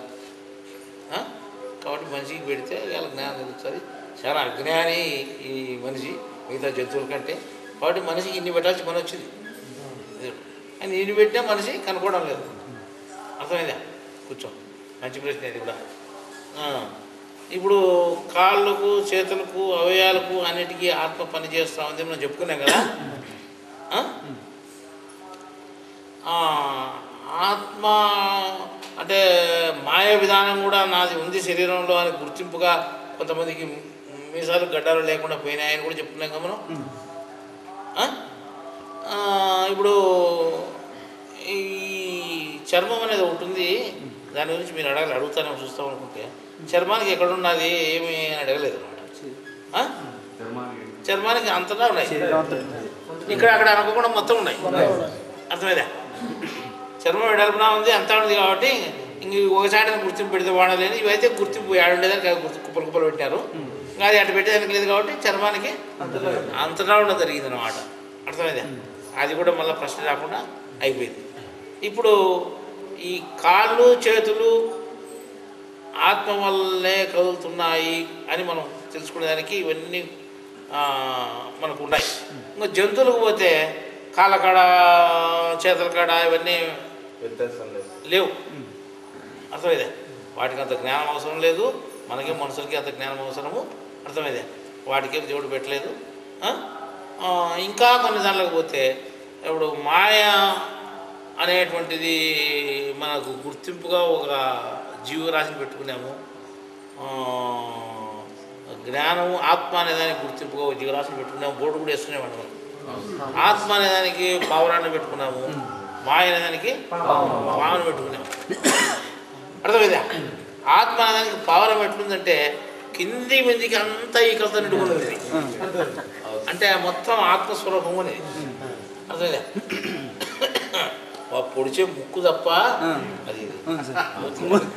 కాబట్టి మనిషికి పెడితే వాళ్ళ జ్ఞానం తెలుస్తుంది. చాలా అజ్ఞాని ఈ మనిషి మిగతా జంతువుల కంటే. కాబట్టి మనిషికి ఇన్ని పెట్టాల్సి పని వచ్చింది. అని ఇన్ని పెట్టినా మనిషి కనుక్కోవడం లేదు. అర్థమైందా? కూర్చో, మంచి ప్రశ్న ఇది కూడా. ఇప్పుడు కాళ్ళకు, చేతులకు, అవయవాలకు అన్నిటికీ ఆత్మ పని చేస్తూ ఉంది మనం చెప్పుకున్నాం కదా. ఆత్మ అంటే మాయ విధానం కూడా నాది ఉంది శరీరంలో అని గుర్తింపుగా కొంతమందికి మీసాలు గడ్డాలు లేకుండా పోయినాయని కూడా చెప్పుకున్నాం కదా మనం. ఇప్పుడు ఈ చర్మం అనేది ఒకటి ఉంది, దాని గురించి మీరు అడుగుతానే చూస్తాం అనుకుంటే చర్మానికి ఎక్కడున్నది ఏమి అని అడగలేదు అనమాట. చర్మానికి అంతటా ఉన్నాయి, ఇక్కడ అక్కడ అనుకోకుండా మొత్తం ఉన్నాయి. అర్థమైందా? చర్మం వెడల్పునా ఉంది, అంతా ఉంది కాబట్టి ఇంక ఒకసారి గుర్తింపు పెడితే వాడలేని, ఇవైతే గుర్తింపు ఏడుండేదానికి కుప్పలు కుప్పలు పెట్టారు. ఇంకా అది అటు పెట్టేదానికి లేదు కాబట్టి చర్మానికి అంతటా ఉండడం జరిగింది అన్నమాట. అర్థమైందా? అది కూడా మళ్ళీ ప్రశ్న రాకుండా అయిపోయింది. ఇప్పుడు ఈ కాళ్ళు చేతులు ఆత్మ వల్లే కదులుతున్నాయి అని మనం తెలుసుకునేదానికి ఇవన్నీ మనకు ఉన్నాయి. ఇంకా జంతువులకు పోతే కాళ్ళ కాడ చేతుల కాడ ఇవన్నీ లేవు. అర్థమైందే? వాటికి అంత జ్ఞానం అవసరం లేదు, మనకే మనుషులకి అంత జ్ఞానం అవసరము. అర్థమైందే? వాటికేం దేవుడు పెట్టలేదు. ఇంకా కొన్ని దాంట్లోకి పోతే ఇప్పుడు మాయ అనేటువంటిది మనకు గుర్తింపుగా ఒక జీవరాశిని పెట్టుకున్నాము. జ్ఞానము ఆత్మ అనేదానికి గుర్తింపుగా ఒక జీవరాశిని పెట్టుకున్నాము. బోర్డు కూడా వేసుకునేవాడు మనం. ఆత్మ అనేదానికి పావురాన్ని పెట్టుకున్నాము, మాయ అనేదానికి పావును పెట్టుకున్నాము. అర్థమైందా? ఆత్మ అనేదానికి పావురం ఎట్లుందంటే కింది మీదికి అంతా ఈ కథ నిండుకున్నది. అంటే మొత్తం ఆత్మస్వరూపం అనేది. అర్థమైందా? పొడిచే ముక్కు తప్ప అది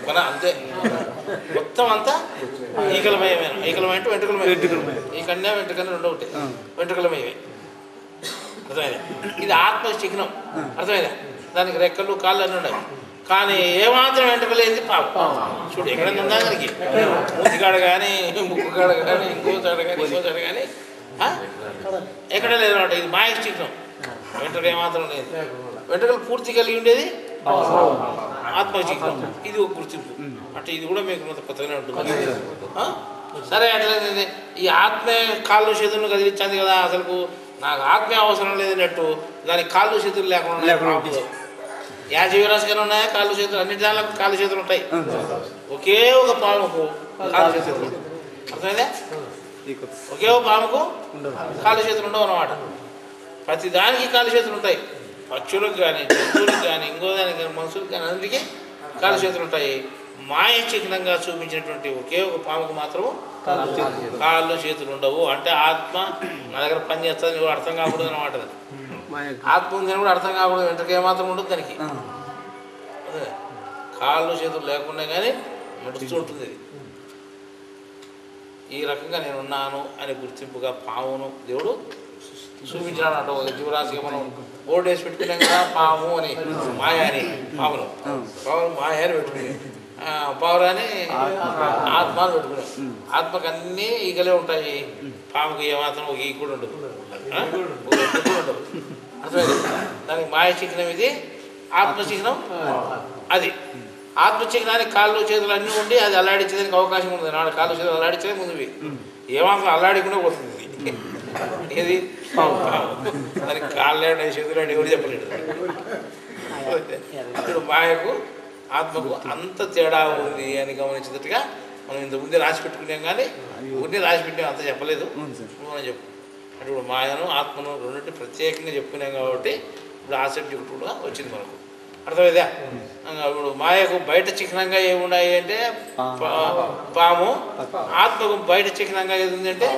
మన అంతే, మొత్తం అంతా ఈకలమయమే. ఈకలమయ అంటే వెంట్రుకలమయ. ఈ కన్యా వెంట్రుకన్నా రెండో ఒకటి వెంట్రుకలమయమే. అర్థమైందా? ఇది ఆత్మ చిహ్నం. అర్థమైందా? దానికి రెక్కలు కాళ్ళు అన్నీ ఉన్నాయి, కానీ ఏమాత్రం వెంట్రుకలేదు పాపం. చూడు ఎక్కడైనా ఉందా దానికి? మూతికాడ కానీ ముక్కు కాడ కానీ ఇంకో చాడ కానీ ఇంకో చాడ కానీ ఎక్కడ లేదు అన్నమాట. ఇది మాయ చిహ్నం. వెంట్రుక ఏమాత్రం లేదు. వెంట్రుకలు పూర్తి కలిగి ఉండేది ఆత్మ చిహ్నం. ఇది ఒక గుర్తింపు. అంటే ఇది కూడా మీకు కొత్తగానే ఉంటుంది. సరే అట్లయితే ఈ ఆత్మే కాళ్ళు చేతులను కదిలించింది కదా, అసలు నాకు ఆత్మే అవసరం లేదన్నట్టు దానికి కాళ్ళు చేతులు లేకుండా యా జీవరాశిగా ఉన్నాయా కాళ్ళు చేతులు? అన్నిటి దానికి కాళ్ళు చేతులు ఉంటాయి. ఒకే ఒక పాముకు కాళ్ళు చేతులు. అర్థమైందా? ఒకే ఒక పాముకు కాళ్ళు చేతులు ఉండవు అన్నమాట. ప్రతి దానికి కాళ్ళు చేతులు ఉంటాయి. పక్షులకు కానీ జంతువులకు కానీ ఇంకో దానికి కానీ మనుషులకు కానీ అన్నిటికీ కాళ్ళు చేతులు ఉంటాయి. మాయ చిహ్నంగా చూపించినటువంటి ఒకే ఒక పాముకు మాత్రము కాళ్ళు చేతులు ఉండవు. అంటే ఆత్మ నా దగ్గర పని చేస్తుంది కూడా అర్థం కాకూడదు అనమాట. ఆత్మ ఉందని కూడా అర్థం కాకూడదు. వెంటనే ఏమాత్రం ఉండదు దానికి. అదే కాళ్ళు చేతులు లేకుండా కానీ నడుస్తూ ఉంటుంది. ఈ రకంగా నేను ఉన్నాను అనే గుర్తింపుగా పామును దేవుడు చూపించాడు. ఒక జీవరాశిగా మనం బోర్డు వేసి పెట్టుకున్నాం కదా, పాము అని మాయ అని. పామును మాయ అని పెట్టుకుని పావురాని ఆత్మ అని పెట్టుకున్నాం. ఆత్మకు అన్నీ ఈగలే ఉంటాయి, పాముకి ఏమాత్రం ఒక ఈ కూడా ఉండదు, ఉండదు. అర్థమైంది? దానికి మాయ చిహ్నం ఇది, ఆత్మ చిహ్నం అది. ఆత్మ చిహ్నానికి కాళ్ళు చేతులు అన్నీ ఉండి అది అల్లాడించేదానికి అవకాశం ఉంది. నాడు కాళ్ళు చేతులు అల్లాడించేదే ముందువి, ఏమాత్రం అల్లాడికుండా పోతుంది. ఏది దానికి కాళ్ళు చేతులు అని ఎవరు చెప్పలేడు. ఇప్పుడు మాయకు ఆత్మకు అంత తేడా ఉంది అని గమనించినట్టుగా మనం ఇంతకుముందే రాసి పెట్టుకున్నాం, కానీ ఊరిని రాసి పెట్టాం, అంత చెప్పలేదు. మనం చెప్పు అంటే ఇప్పుడు మాయను ఆత్మను రెండింటి ప్రత్యేకంగా చెప్పుకున్నాం కాబట్టి ఇప్పుడు ఆ సబ్జెక్ట్ కూడా వచ్చింది మనకు. అర్థమైందా? ఇప్పుడు మాయకు బయట చిహ్నంగా ఏమున్నాయి అంటే పాము, ఆత్మకు బయట చిహ్నంగా ఏది ఉంది అంటే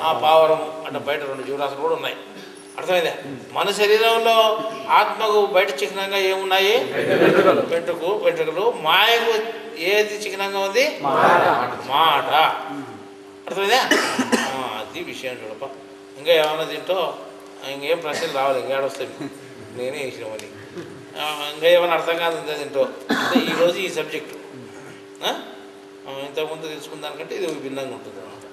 ఆ పావురం. అంటే బయట రెండు జీవరాశులు కూడా ఉన్నాయి. అర్థమైందా? మన శరీరంలో ఆత్మకు బయట చిహ్నంగా ఏమున్నాయి? వెంట్రుకలు. మాయకు ఏది చిహ్నంగా ఉంది? మాట. అర్థమైందా? అది విషయం చూడప్ప. ఇంకా ఏమన్నా తింటో ఇంకేం ప్రశ్నలు రావాలి, ఇంకేడొస్తాయి, నేనే వేసిన మళ్ళీ. ఇంకా ఏమైనా అర్థం కాదు తింటో అంటే ఈరోజు ఈ సబ్జెక్టు ఇంతకుముందు తెలుసుకున్న దానికంటే ఇది భిన్నంగా ఉంటుంది అన్నమాట.